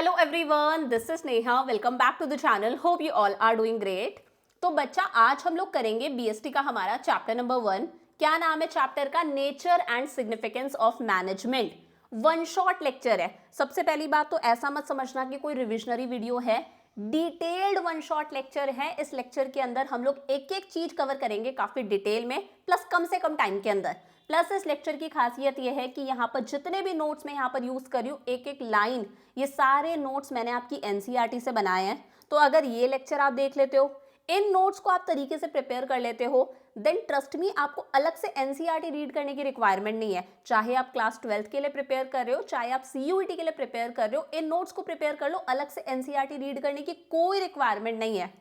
Hello everyone, this is Neha. Welcome back to the channel. Hope you all are doing great. तो बच्चा, आज हम लोग करेंगे बीएसटी का हमारा चैप्टर नंबर 1। क्या नाम है चैप्टर का? Nature and significance of management. One shot lecture है। सबसे पहली बात तो ऐसा मत समझना कि कोई रिविजनरी वीडियो है, डिटेल्ड वन शॉट लेक्चर है। इस लेक्चर के अंदर हम लोग एक एक चीज कवर करेंगे काफी डिटेल में, प्लस कम से कम टाइम के अंदर। प्लस इस लेक्चर की खासियत यह है कि यहाँ पर जितने भी नोट्स मैं यहाँ पर यूज कर रही हूँ, एक एक लाइन, ये सारे नोट्स मैंने आपकी एनसीईआरटी से बनाए हैं। तो अगर ये लेक्चर आप देख लेते हो, इन नोट्स को आप तरीके से प्रिपेयर कर लेते हो, देन ट्रस्ट मी, आपको अलग से एनसीईआरटी रीड करने की रिक्वायरमेंट नहीं है। चाहे आप क्लास 12th के लिए प्रिपेयर कर रहे हो, चाहे आप सीयूईटी के लिए प्रिपेयर कर रहे हो, इन नोट्स को प्रिपेयर कर लो। अलग से एनसीईआरटी रीड करने की कोई रिक्वायरमेंट नहीं है।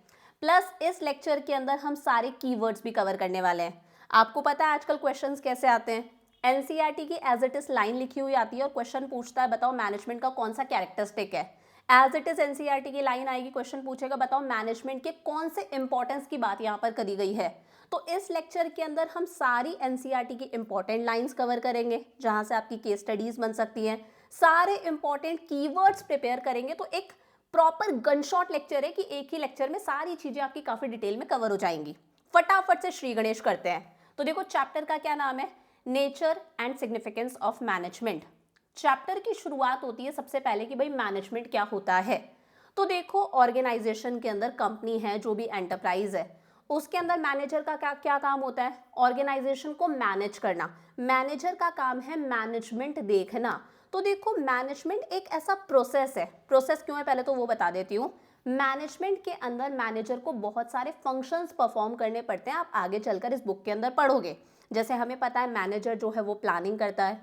प्लस इस लेक्चर के अंदर हम सारे कीवर्ड्स भी कवर करने वाले हैं। आपको पता है आजकल क्वेश्चंस कैसे आते हैं? एनसीईआरटी की एज इट इज लाइन लिखी हुई आती है और क्वेश्चन पूछता है बताओ मैनेजमेंट का कौन सा कैरेक्टरिस्टिक है। एज इट इज एनसीईआरटी की लाइन आएगी, क्वेश्चन पूछेगा बताओ मैनेजमेंट के कौन से इंपॉर्टेंस की बात यहाँ पर करी गई है। तो इस लेक्चर के अंदर हम सारी एनसीईआरटी की इंपॉर्टेंट लाइंस कवर करेंगे, जहां से आपकी केस स्टडीज बन सकती हैं। सारे इंपॉर्टेंट कीवर्ड्स प्रिपेयर करेंगे। तो एक प्रॉपर गनशॉट लेक्चर है कि एक ही लेक्चर में सारी चीजें आपकी काफी डिटेल में कवर हो जाएंगी। फटाफट से श्री गणेश करते हैं। तो देखो, चैप्टर का क्या नाम है? Nature and significance of management. Chapter की शुरुआत होती है सबसे पहले कि भाई मैनेजमेंट क्या होता है। तो देखो, ऑर्गेनाइजेशन के अंदर कंपनी है, जो भी एंटरप्राइज है, उसके अंदर मैनेजर का क्या क्या काम होता है? ऑर्गेनाइजेशन को मैनेज करना। मैनेजर का काम है मैनेजमेंट देखना। तो देखो, मैनेजमेंट एक ऐसा प्रोसेस है। प्रोसेस क्यों है पहले तो वो बता देती हूँ। मैनेजमेंट के अंदर मैनेजर को बहुत सारे फंक्शंस परफॉर्म करने पड़ते हैं। आप आगे चलकर इस बुक के अंदर पढ़ोगे। जैसे हमें पता है मैनेजर जो है वो प्लानिंग करता है,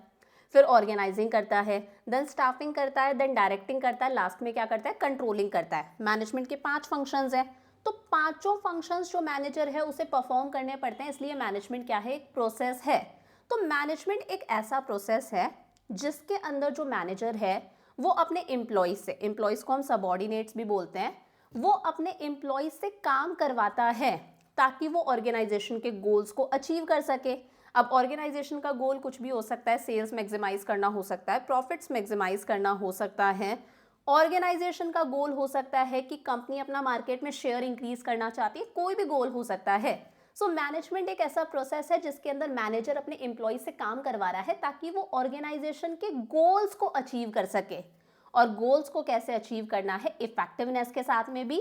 फिर ऑर्गेनाइजिंग करता है, देन स्टाफिंग करता है, देन डायरेक्टिंग करता है, लास्ट में क्या करता है? कंट्रोलिंग करता है। मैनेजमेंट के 5 फंक्शंस हैं। तो पांचों फंक्शंस जो मैनेजर है उसे परफॉर्म करने पड़ते हैं, इसलिए मैनेजमेंट क्या है? एक प्रोसेस है। तो मैनेजमेंट एक ऐसा प्रोसेस है जिसके अंदर जो मैनेजर है वो अपने एम्प्लॉयज से, एम्प्लॉयज को हम सबॉर्डिनेट्स भी बोलते हैं, वो अपने एम्प्लॉयज से काम करवाता है ताकि वो ऑर्गेनाइजेशन के गोल्स को अचीव कर सके। अब ऑर्गेनाइजेशन का गोल कुछ भी हो सकता है, सेल्स मैक्सिमाइज करना हो सकता है, प्रॉफिट्स मैक्सिमाइज करना हो सकता है। ऑर्गेनाइजेशन का गोल हो सकता है कि कंपनी अपना मार्केट में शेयर इंक्रीज करना चाहती है, कोई भी गोल हो सकता है। सो मैनेजमेंट एक ऐसा प्रोसेस है जिसके अंदर मैनेजर अपने एम्प्लॉय से काम करवा रहा है ताकि वो ऑर्गेनाइजेशन के गोल्स को अचीव कर सके। और गोल्स को कैसे अचीव करना है? इफेक्टिवनेस के साथ में भी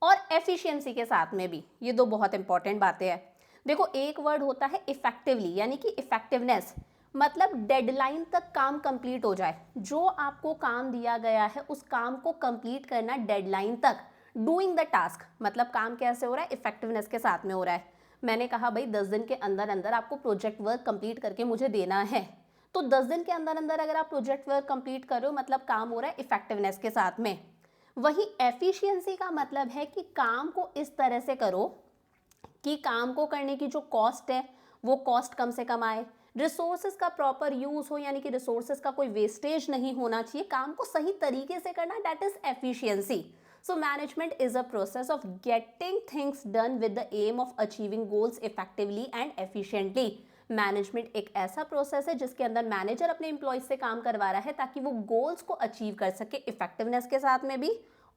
और एफिशिएंसी के साथ में भी। ये दो बहुत इंपॉर्टेंट बातें हैं। देखो, एक वर्ड होता है इफेक्टिवली, यानी कि इफेक्टिवनेस, मतलब डेडलाइन तक काम कंप्लीट हो जाए। जो आपको काम दिया गया है उस काम को कंप्लीट करना डेडलाइन तक। डूइंग द टास्क, मतलब काम कैसे हो रहा है? इफेक्टिवनेस के साथ में हो रहा है। मैंने कहा भाई 10 दिन के अंदर अंदर आपको प्रोजेक्ट वर्क कंप्लीट करके मुझे देना है। तो 10 दिन के अंदर अंदर अगर आप प्रोजेक्ट वर्क कंप्लीट कर रहे हो, मतलब काम हो रहा है इफेक्टिवनेस के साथ में। वही एफिशिएंसी का मतलब है कि काम को इस तरह से करो कि काम को करने की जो कॉस्ट है वो कॉस्ट कम से कम आए, रिसोर्सेज का प्रॉपर यूज हो, यानी कि रिसोर्सेज का कोई वेस्टेज नहीं होना चाहिए, काम को सही तरीके से करना, that is efficiency. So management is a process of getting things done with the aim of achieving goals effectively and efficiently. Management एक ऐसा प्रोसेस है जिसके अंदर मैनेजर अपने एम्प्लॉयज से काम करवा रहा है ताकि वो गोल्स को अचीव कर सके, इफेक्टिवनेस के साथ में भी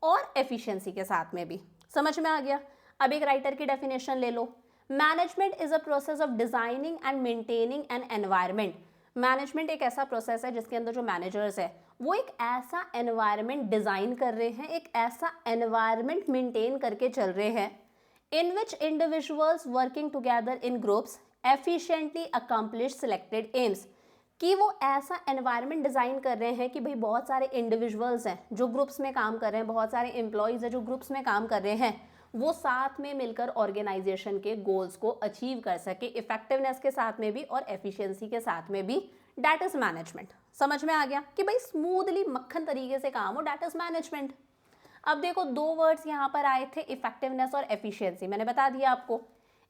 और एफिशिएंसी के साथ में भी। समझ में आ गया? अब एक राइटर की डेफिनेशन ले लो। Management is a process of designing and maintaining an environment. Management एक ऐसा प्रोसेस है जिसके अंदर जो मैनेजर्स है वो एक ऐसा एनवायरमेंट डिजाइन कर रहे हैं, एक ऐसा एनवायरमेंट मेंटेन करके चल रहे हैं in which individuals working together in groups efficiently accomplish selected aims। कि वो ऐसा एनवायरनमेंट डिज़ाइन कर रहे हैं कि भाई बहुत सारे इंडिविजुअल्स हैं जो ग्रुप्स में काम कर रहे हैं, बहुत सारे एम्प्लॉयज़ हैं जो ग्रुप्स में काम कर रहे हैं, वो साथ में मिलकर ऑर्गेनाइजेशन के गोल्स को अचीव कर सके, इफेक्टिवनेस के साथ में भी और एफिशिएंसी के साथ में भी। That is management. समझ में आ गया कि भाई स्मूथली मक्खन तरीके से काम हो, डैट इज मैनेजमेंट। अब देखो, 2 वर्ड्स यहाँ पर आए थे, इफेक्टिवनेस और एफिशिएंसी। मैंने बता दिया आपको।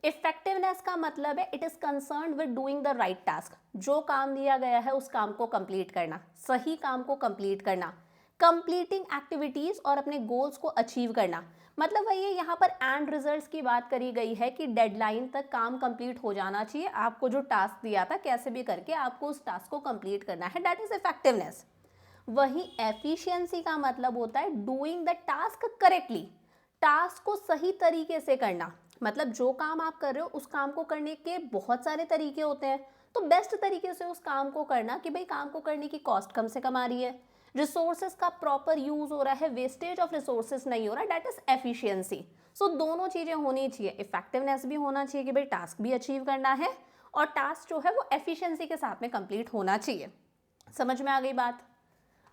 इफेक्टिवनेस का मतलब है it is concerned with doing the right task. जो काम दिया गया है उस काम को कंप्लीट करना, सही काम को कंप्लीट करना, कंप्लीटिंग एक्टिविटीज और अपने गोल्स को अचीव करना। मतलब वही है, यहाँ पर एंड रिजल्ट्स की बात करी गई है कि डेडलाइन तक काम कंप्लीट हो जाना चाहिए। आपको जो टास्क दिया था कैसे भी करके आपको उस टास्क को कंप्लीट करना है, दैट इज इफेक्टिवनेस। वहीं एफिशिएंसी का मतलब होता है doing the task correctly, task को सही तरीके से करना। मतलब जो काम आप कर रहे हो उस काम को करने के बहुत सारे तरीके होते हैं, तो बेस्ट तरीके से उस काम को करना कि भाई काम को करने की कॉस्ट कम से कम आ रही है, रिसोर्सेज का प्रॉपर यूज हो रहा है, वेस्टेज ऑफ रिसोर्सेज नहीं हो रहा, दैट इज एफिशिएंसी। सो दोनों चीजें होनी चाहिए, इफेक्टिवनेस भी होना चाहिए कि भाई टास्क भी अचीव करना है और टास्क जो है वो एफिशिएंसी के साथ में कंप्लीट होना चाहिए। समझ में आ गई बात।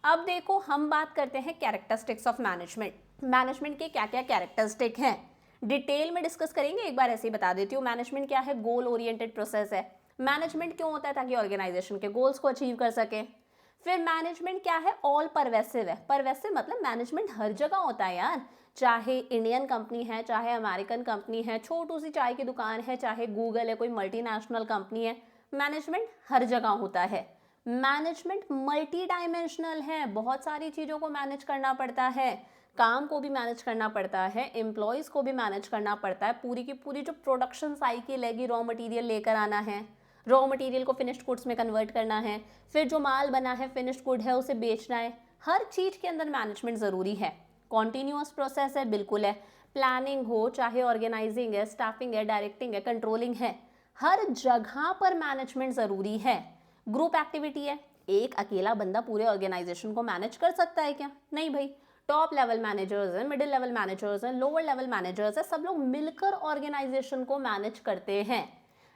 अब देखो हम बात करते हैं कैरेक्टरिस्टिक्स ऑफ मैनेजमेंट। मैनेजमेंट के क्या क्या कैरेक्टरिस्टिक हैं डिटेल में डिस्कस करेंगे। एक बार ऐसे ही बता देती हूँ, मैनेजमेंट क्या है, गोल ओरिएंटेड प्रोसेस है। मैनेजमेंट क्यों होता है, ताकि ऑर्गेनाइजेशन के गोल्स को अचीव कर सके। फिर मैनेजमेंट क्या है, ऑल परवेसिव है। परवेसिव मतलब मैनेजमेंट हर जगह होता है यार, चाहे इंडियन कंपनी है, चाहे अमेरिकन कंपनी है, छोटू सी चाय की दुकान है, चाहे गूगल है, कोई मल्टीनेशनल कंपनी है, मैनेजमेंट हर जगह होता है। मैनेजमेंट मल्टी डायमेंशनल है, बहुत सारी चीज़ों को मैनेज करना पड़ता है, काम को भी मैनेज करना पड़ता है, एम्प्लॉयज़ को भी मैनेज करना पड़ता है, पूरी की पूरी जो प्रोडक्शन साइकिल है, रॉ मटेरियल लेकर आना है, रॉ मटेरियल को फिनिश्ड गुड्स में कन्वर्ट करना है, फिर जो माल बना है फिनिश्ड गुड है उसे बेचना है, हर चीज़ के अंदर मैनेजमेंट ज़रूरी है। कॉन्टीन्यूअस प्रोसेस है, बिल्कुल है। प्लानिंग हो, चाहे ऑर्गेनाइजिंग है, स्टाफिंग है, डायरेक्टिंग है, कंट्रोलिंग है, हर जगह पर मैनेजमेंट ज़रूरी है। ग्रुप एक्टिविटी है, एक अकेला बंदा पूरे ऑर्गेनाइजेशन को मैनेज कर सकता है क्या, नहीं भाई। टॉप लेवल मैनेजर्स हैं, मिडिल लेवल मैनेजर्स हैं, लोअर लेवल मैनेजर्स हैं, सब लोग मिलकर ऑर्गेनाइजेशन को मैनेज करते हैं।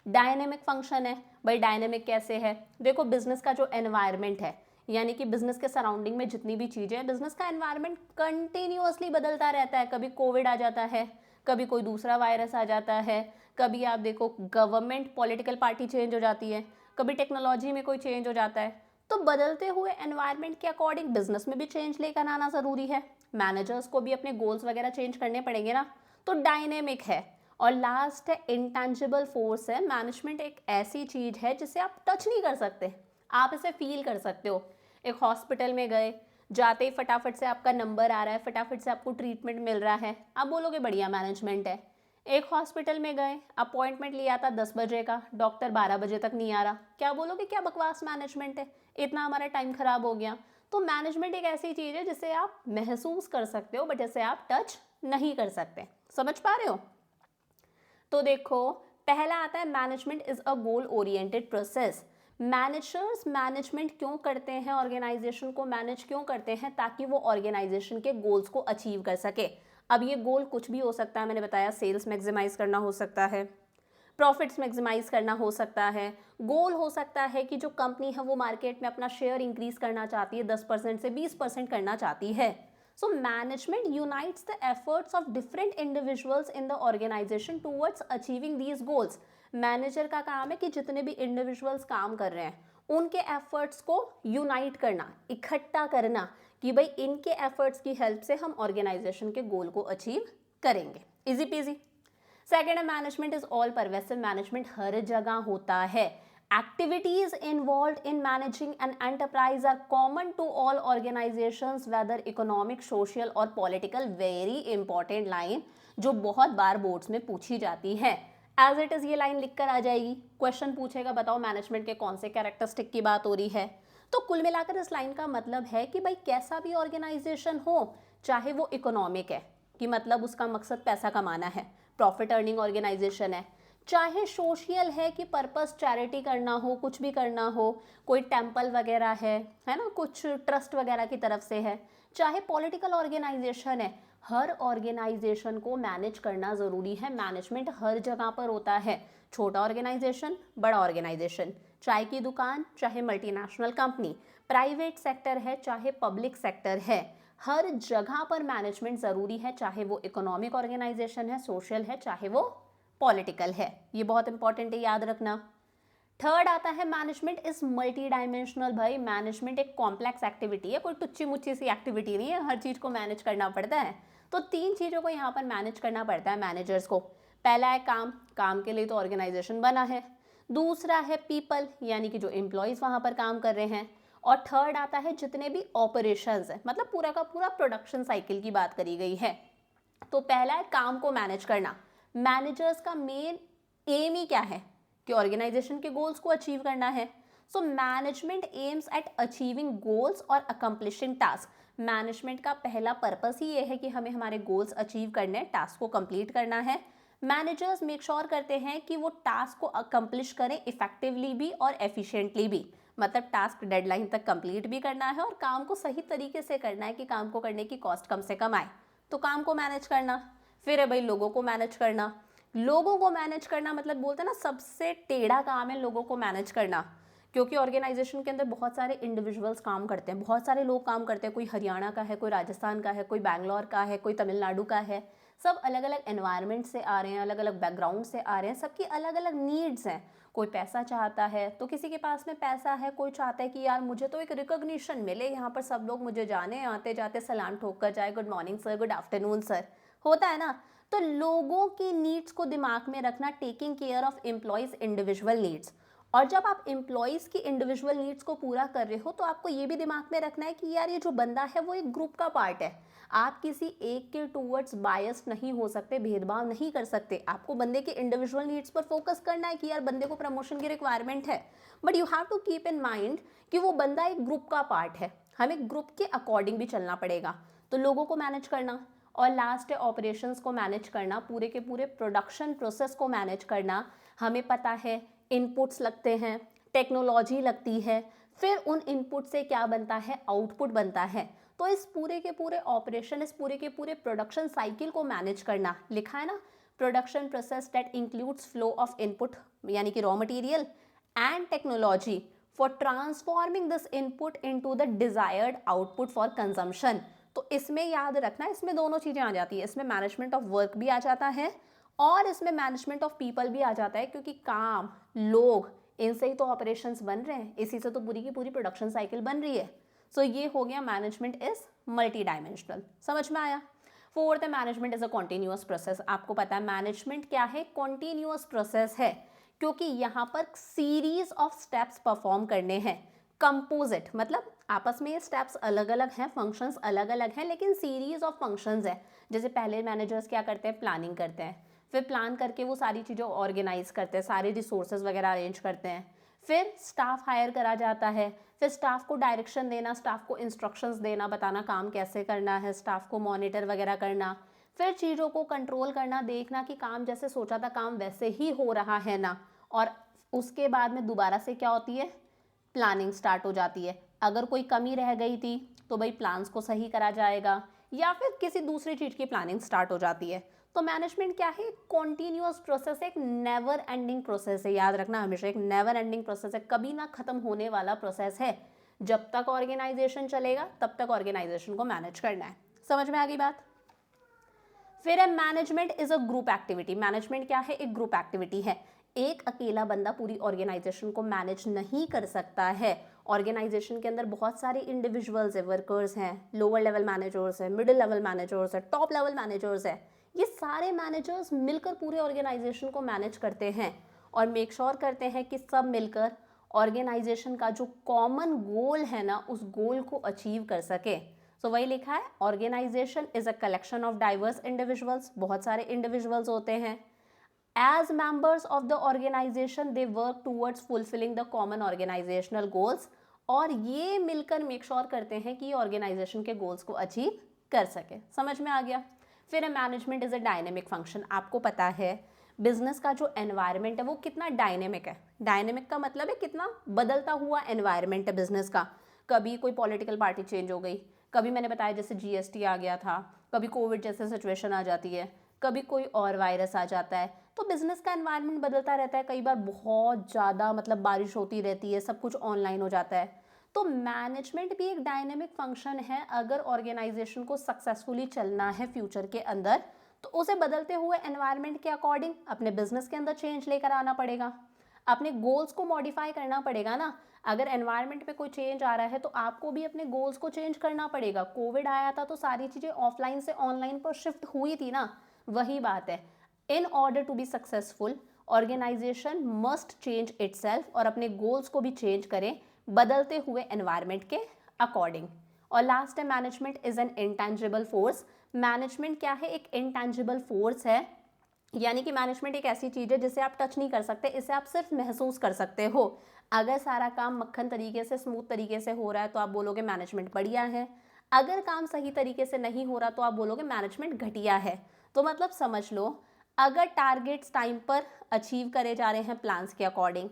डायनेमिक फंक्शन है, भाई डायनेमिक कैसे है, देखो बिजनेस का जो एनवायरनमेंट है, यानी कि बिजनेस के सराउंडिंग में जितनी भी चीज़ें हैं, बिजनेस का एनवायरनमेंट कंटिन्यूअसली बदलता रहता है। कभी कोविड आ जाता है, कभी कोई दूसरा वायरस आ जाता है, कभी आप देखो गवर्नमेंट पॉलिटिकल पार्टी चेंज हो जाती है, कभी टेक्नोलॉजी में कोई चेंज हो जाता है। तो बदलते हुए एनवायरनमेंट के अकॉर्डिंग बिजनेस में भी चेंज लेकर आना ज़रूरी है। मैनेजर्स को भी अपने गोल्स वगैरह चेंज करने पड़ेंगे ना, तो डायनेमिक है। और लास्ट है इंटेंजिबल फोर्स है। मैनेजमेंट एक ऐसी चीज़ है जिसे आप टच नहीं कर सकते, आप इसे फील कर सकते हो। एक हॉस्पिटल में गए, जाते ही फटाफट से आपका नंबर आ रहा है, फटाफट से आपको ट्रीटमेंट मिल रहा है, आप बोलोगे बढ़िया मैनेजमेंट है। एक हॉस्पिटल में गए, अपॉइंटमेंट लिया था 10 बजे का, डॉक्टर 12 बजे तक नहीं आ रहा, क्या बोलोगे, क्या बकवास मैनेजमेंट है, इतना हमारा टाइम खराब हो गया। तो मैनेजमेंट एक ऐसी चीज़ है जिसे आप महसूस कर सकते हो, बट इसे आप टच नहीं कर सकते। समझ पा रहे हो। तो देखो पहला आता है management is a goal oriented process. Managers management क्यों करते हैं, ऑर्गेनाइजेशन को मैनेज क्यों करते हैं, ताकि वो ऑर्गेनाइजेशन के गोल्स को अचीव कर सके। अब ये गोल कुछ भी हो सकता है, मैंने बताया सेल्स मैक्सिमाइज करना हो सकता है, प्रॉफिट्स मैक्सिमाइज करना हो सकता है, गोल हो सकता है कि जो कंपनी है वो मार्केट में अपना शेयर इंक्रीज करना चाहती है, 10% से 20% करना चाहती है। So management unites the efforts of different individuals in the organisation towards achieving these goals. Manager का काम है कि जितने भी इंडिविजुअल्स काम कर रहे हैं उनके एफर्ट्स को यूनाइट करना, इकट्ठा करना, कि भाई इनके एफर्ट्स की हेल्प से हम ऑर्गेनाइजेशन के गोल को अचीव करेंगे। Easy peasy. सेकेंड है management is all pervasive. Management हर जगह होता है। Activities involved in managing an enterprise are common to all organisations whether economic, social और पॉलिटिकल। वेरी इंपॉर्टेंट लाइन जो बहुत बार बोर्ड्स में पूछी जाती है। एज इट इज ये लाइन लिखकर आ जाएगी, क्वेश्चन पूछेगा बताओ मैनेजमेंट के कौन से कैरेक्टरिस्टिक की बात हो रही है। तो कुल मिलाकर इस लाइन का मतलब है कि भाई कैसा भी ऑर्गेनाइजेशन हो, चाहे वो इकोनॉमिक है कि मतलब उसका मकसद पैसा कमाना है, प्रॉफिट अर्निंग ऑर्गेनाइजेशन है, चाहे सोशल है कि पर्पस चैरिटी करना हो, कुछ भी करना हो, कोई टेम्पल वगैरह है ना, कुछ ट्रस्ट वगैरह की तरफ से है, चाहे पॉलिटिकल ऑर्गेनाइजेशन है, हर ऑर्गेनाइजेशन को मैनेज करना ज़रूरी है। मैनेजमेंट हर जगह पर होता है, छोटा ऑर्गेनाइजेशन, बड़ा ऑर्गेनाइजेशन, चाय की दुकान, चाहे मल्टीनेशनल कंपनी, प्राइवेट सेक्टर है, चाहे पब्लिक सेक्टर है, हर जगह पर मैनेजमेंट ज़रूरी है, चाहे वो इकोनॉमिक ऑर्गेनाइजेशन है, सोशल है, चाहे वो पॉलिटिकल है। ये बहुत इंपॉर्टेंट है, याद रखना। थर्ड आता है मैनेजमेंट इज मल्टी डायमेंशनल। भाई मैनेजमेंट एक कॉम्प्लेक्स एक्टिविटी है, कोई टुच्ची मुच्ची सी एक्टिविटी नहीं है, हर चीज़ को मैनेज करना पड़ता है। तो 3 चीज़ों को यहाँ पर मैनेज करना पड़ता है मैनेजर्स को। पहला है काम, काम के लिए तो ऑर्गेनाइजेशन बना है। दूसरा है पीपल, यानी कि जो एम्प्लॉयज़ वहाँ पर काम कर रहे हैं। और थर्ड आता है जितने भी ऑपरेशंस है, मतलब पूरा का पूरा प्रोडक्शन साइकिल की बात करी गई है। तो पहला है काम को मैनेज करना। मैनेजर्स का मेन एम ही क्या है कि ऑर्गेनाइजेशन के गोल्स को अचीव करना है। So management aims at achieving goals और अकम्प्लिशिंग टास्क। मैनेजमेंट का पहला पर्पस ही ये है कि हमें हमारे गोल्स अचीव करने हैं, टास्क को कंप्लीट करना है। मैनेजर्स मेक श्योर करते हैं कि वो टास्क को अकम्प्लिश करें इफेक्टिवली भी और एफिशिएंटली भी, मतलब टास्क डेडलाइन तक कंप्लीट भी करना है और काम को सही तरीके से करना है कि काम को करने की कॉस्ट कम से कम आए, तो काम को मैनेज करना। फिर है भाई लोगों को मैनेज करना। लोगों को मैनेज करना मतलब बोलते हैं ना सबसे टेढ़ा काम है लोगों को मैनेज करना, क्योंकि ऑर्गेनाइजेशन के अंदर बहुत सारे इंडिविजुअल्स काम करते हैं, बहुत सारे लोग काम करते हैं, कोई हरियाणा का है, कोई राजस्थान का है, कोई बैंगलोर का है, कोई तमिलनाडु का है, सब अलग अलग एनवायरनमेंट से आ रहे हैं, अलग अलग बैकग्राउंड से आ रहे हैं, सबकी अलग अलग नीड्स हैं। कोई पैसा चाहता है तो किसी के पास में पैसा है, कोई चाहता है कि यार मुझे तो एक रिकॉग्निशन मिले, यहाँ पर सब लोग मुझे जाने, आते जाते सलाम ठोक कर जाए, good morning sir, good afternoon sir, होता है ना। तो लोगों की नीड्स को दिमाग में रखना, taking care of employees individual needs. और जब आप एम्प्लॉयज की इंडिविजुअल नीड्स को पूरा कर रहे हो तो आपको ये भी दिमाग में रखना है कि यार ये जो बंदा है वो एक ग्रुप का पार्ट है। आप किसी एक के टूवर्ड्स बायस्ड नहीं हो सकते, भेदभाव नहीं कर सकते। आपको बंदे के इंडिविजुअल नीड्स पर फोकस करना है कि यार बंदे को प्रमोशन की रिक्वायरमेंट है, but you have to keep in mind कि वो बंदा एक ग्रुप का पार्ट है, हमें ग्रुप के अकॉर्डिंग भी चलना पड़ेगा। तो लोगों को मैनेज करना, और लास्ट है ऑपरेशंस को मैनेज करना, पूरे के पूरे प्रोडक्शन प्रोसेस को मैनेज करना। हमें पता है इनपुट्स लगते हैं, टेक्नोलॉजी लगती है, फिर उन इनपुट से क्या बनता है, आउटपुट बनता है। तो इस पूरे के पूरे ऑपरेशन, इस पूरे के पूरे प्रोडक्शन साइकिल को मैनेज करना, लिखा है ना, production process that includes flow of input यानी कि raw material and technology for transforming this input into the desired output for consumption. तो इसमें याद रखना, इसमें दोनों चीज़ें आ जाती है, इसमें मैनेजमेंट ऑफ वर्क भी आ जाता है और इसमें मैनेजमेंट ऑफ पीपल भी आ जाता है, क्योंकि काम, लोग, इनसे ही तो ऑपरेशंस बन रहे हैं, इसी से तो पूरी की पूरी प्रोडक्शन साइकिल बन रही है। सो ये हो गया मैनेजमेंट इज मल्टी डायमेंशनल, समझ में आया। फोर्थ है management is a continuous process. आपको पता है मैनेजमेंट क्या है, कॉन्टिन्यूअस प्रोसेस है, क्योंकि यहाँ पर सीरीज ऑफ स्टेप्स परफॉर्म करने हैं। कंपोजिट मतलब आपस में ये स्टेप्स अलग अलग हैं, फंक्शंस अलग अलग हैं, लेकिन सीरीज ऑफ फंक्शंस है। जैसे पहले मैनेजर्स क्या करते हैं, प्लानिंग करते हैं, फिर प्लान करके वो सारी चीज़ें ऑर्गेनाइज करते हैं, सारे रिसोर्सेज वगैरह अरेंज करते हैं, फिर स्टाफ हायर करा जाता है, फिर स्टाफ को डायरेक्शन देना, स्टाफ को इंस्ट्रक्शंस देना, बताना काम कैसे करना है, स्टाफ को मॉनिटर वगैरह करना, फिर चीज़ों को कंट्रोल करना, देखना कि काम जैसे सोचा था काम वैसे ही हो रहा है ना, और उसके बाद में दोबारा से क्या होती है, प्लानिंग स्टार्ट हो जाती है। अगर कोई कमी रह गई थी तो भाई प्लान्स को सही करा जाएगा, या फिर किसी दूसरी चीज़ की प्लानिंग स्टार्ट हो जाती है। तो मैनेजमेंट क्या है, कॉन्टिन्यूअस प्रोसेस है, एक नेवर एंडिंग प्रोसेस है, याद रखना हमेशा, एक नेवर एंडिंग प्रोसेस है, कभी ना खत्म होने वाला प्रोसेस है। जब तक ऑर्गेनाइजेशन चलेगा तब तक ऑर्गेनाइजेशन को मैनेज करना है। समझ में आ गई बात। फिर है management is a group activity. Management क्या है, एक ग्रुप एक्टिविटी है। एक अकेला बंदा पूरी ऑर्गेनाइजेशन को मैनेज नहीं कर सकता है। ऑर्गेनाइजेशन के अंदर बहुत सारे इंडिविजुअल्स है, वर्कर्स हैं, लोअर लेवल मैनेजर्स है, मिडिल लेवल मैनेजर्स है, टॉप लेवल मैनेजर्स है। ये सारे मैनेजर्स मिलकर पूरे ऑर्गेनाइजेशन को मैनेज करते हैं और मेक श्योर करते हैं कि सब मिलकर ऑर्गेनाइजेशन का जो कॉमन गोल है ना, उस गोल को अचीव कर सके। सो वही लिखा है, organisation is a collection of diverse individuals, बहुत सारे इंडिविजुअल्स होते हैं। As members of the organization, they work towards fulfilling the common organizational goals, और ये मिलकर मेक श्योर करते हैं कि ऑर्गेनाइजेशन के गोल्स को अचीव कर सके। समझ में आ गया। फिर management is a dynamic function. आपको पता है बिजनेस का जो एनवायरनमेंट है वो कितना डायनेमिक है। डायनेमिक का मतलब है कितना बदलता हुआ एनवायरनमेंट है बिजनेस का। कभी कोई पॉलिटिकल पार्टी चेंज हो गई, कभी मैंने बताया जैसे जीएसटी आ गया था, कभी कोविड जैसे सिचुएशन आ जाती है, कभी कोई और वायरस आ जाता है, तो बिजनेस का एनवायरनमेंट बदलता रहता है। कई बार बहुत ज़्यादा मतलब बारिश होती रहती है, सब कुछ ऑनलाइन हो जाता है। तो मैनेजमेंट भी एक डायनेमिक फंक्शन है। अगर ऑर्गेनाइजेशन को सक्सेसफुली चलना है फ्यूचर के अंदर, तो उसे बदलते हुए एनवायरनमेंट के अकॉर्डिंग अपने बिजनेस के अंदर चेंज लेकर आना पड़ेगा, अपने गोल्स को मॉडिफाई करना पड़ेगा ना। अगर एनवायरनमेंट पे कोई चेंज आ रहा है तो आपको भी अपने गोल्स को चेंज करना पड़ेगा। कोविड आया था तो सारी चीज़ें ऑफलाइन से ऑनलाइन पर शिफ्ट हुई थी ना, वही बात है। In order to be successful organisation must change itself, और अपने गोल्स को भी चेंज करें बदलते हुए एनवायरनमेंट के अकॉर्डिंग। और लास्ट है management is N intangible force. Management क्या है, एक इंटेंजिबल फोर्स है, यानी कि मैनेजमेंट एक ऐसी चीज़ है जिसे आप टच नहीं कर सकते, इसे आप सिर्फ महसूस कर सकते हो। अगर सारा काम मक्खन तरीके से, स्मूथ तरीके से हो रहा है तो आप बोलोगे मैनेजमेंट बढ़िया है। अगर काम सही तरीके से नहीं हो रहा तो आप बोलोगे मैनेजमेंट घटिया है। तो मतलब समझ लो, अगर टारगेट्स टाइम पर अचीव करे जा रहे हैं प्लान्स के अकॉर्डिंग,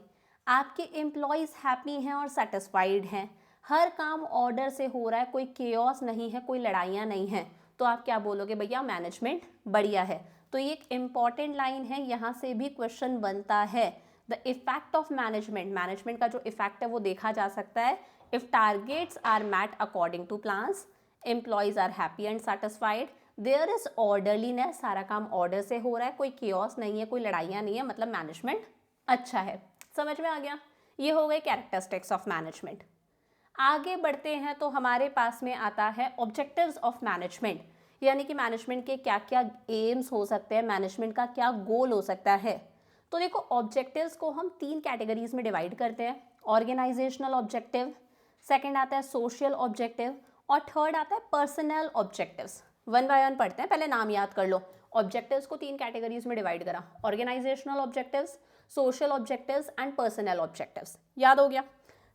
आपके एम्प्लॉयज़ हैप्पी हैं और सेटिस्फाइड हैं, हर काम ऑर्डर से हो रहा है, कोई केओस नहीं है, कोई लड़ाइयाँ नहीं हैं, तो आप क्या बोलोगे, भैया मैनेजमेंट बढ़िया है। तो ये एक इम्पॉर्टेंट लाइन है, यहाँ से भी क्वेश्चन बनता है। The effect of management, management का जो इफेक्ट है वो देखा जा सकता है। If targets are met according to plans, employees are happy and satisfied, there is orderliness, सारा काम ऑर्डर से हो रहा है, कोई केओस नहीं है, कोई लड़ाइयाँ नहीं है, मतलब मैनेजमेंट अच्छा है। समझ में आ गया? ये हो गए कैरेक्टरिस्टिक्स ऑफ मैनेजमेंट। आगे बढ़ते हैं तो हमारे पास में आता है ऑब्जेक्टिव्स ऑफ मैनेजमेंट, यानी कि मैनेजमेंट के क्या क्या एम्स हो सकते हैं, मैनेजमेंट का क्या गोल हो सकता है। तो देखो, ऑब्जेक्टिव्स को हम 3 कैटेगरीज में डिवाइड करते हैं। ऑर्गेनाइजेशनल ऑब्जेक्टिव, सेकंड आता है सोशल ऑब्जेक्टिव, और थर्ड आता है personal objectives. One by one पढ़ते हैं, पहले नाम याद कर लो। ऑब्जेक्टिव्स को 3 कैटेगरीज में डिवाइड करा, organizational objectives, social objectives and personal objectives. याद हो गया?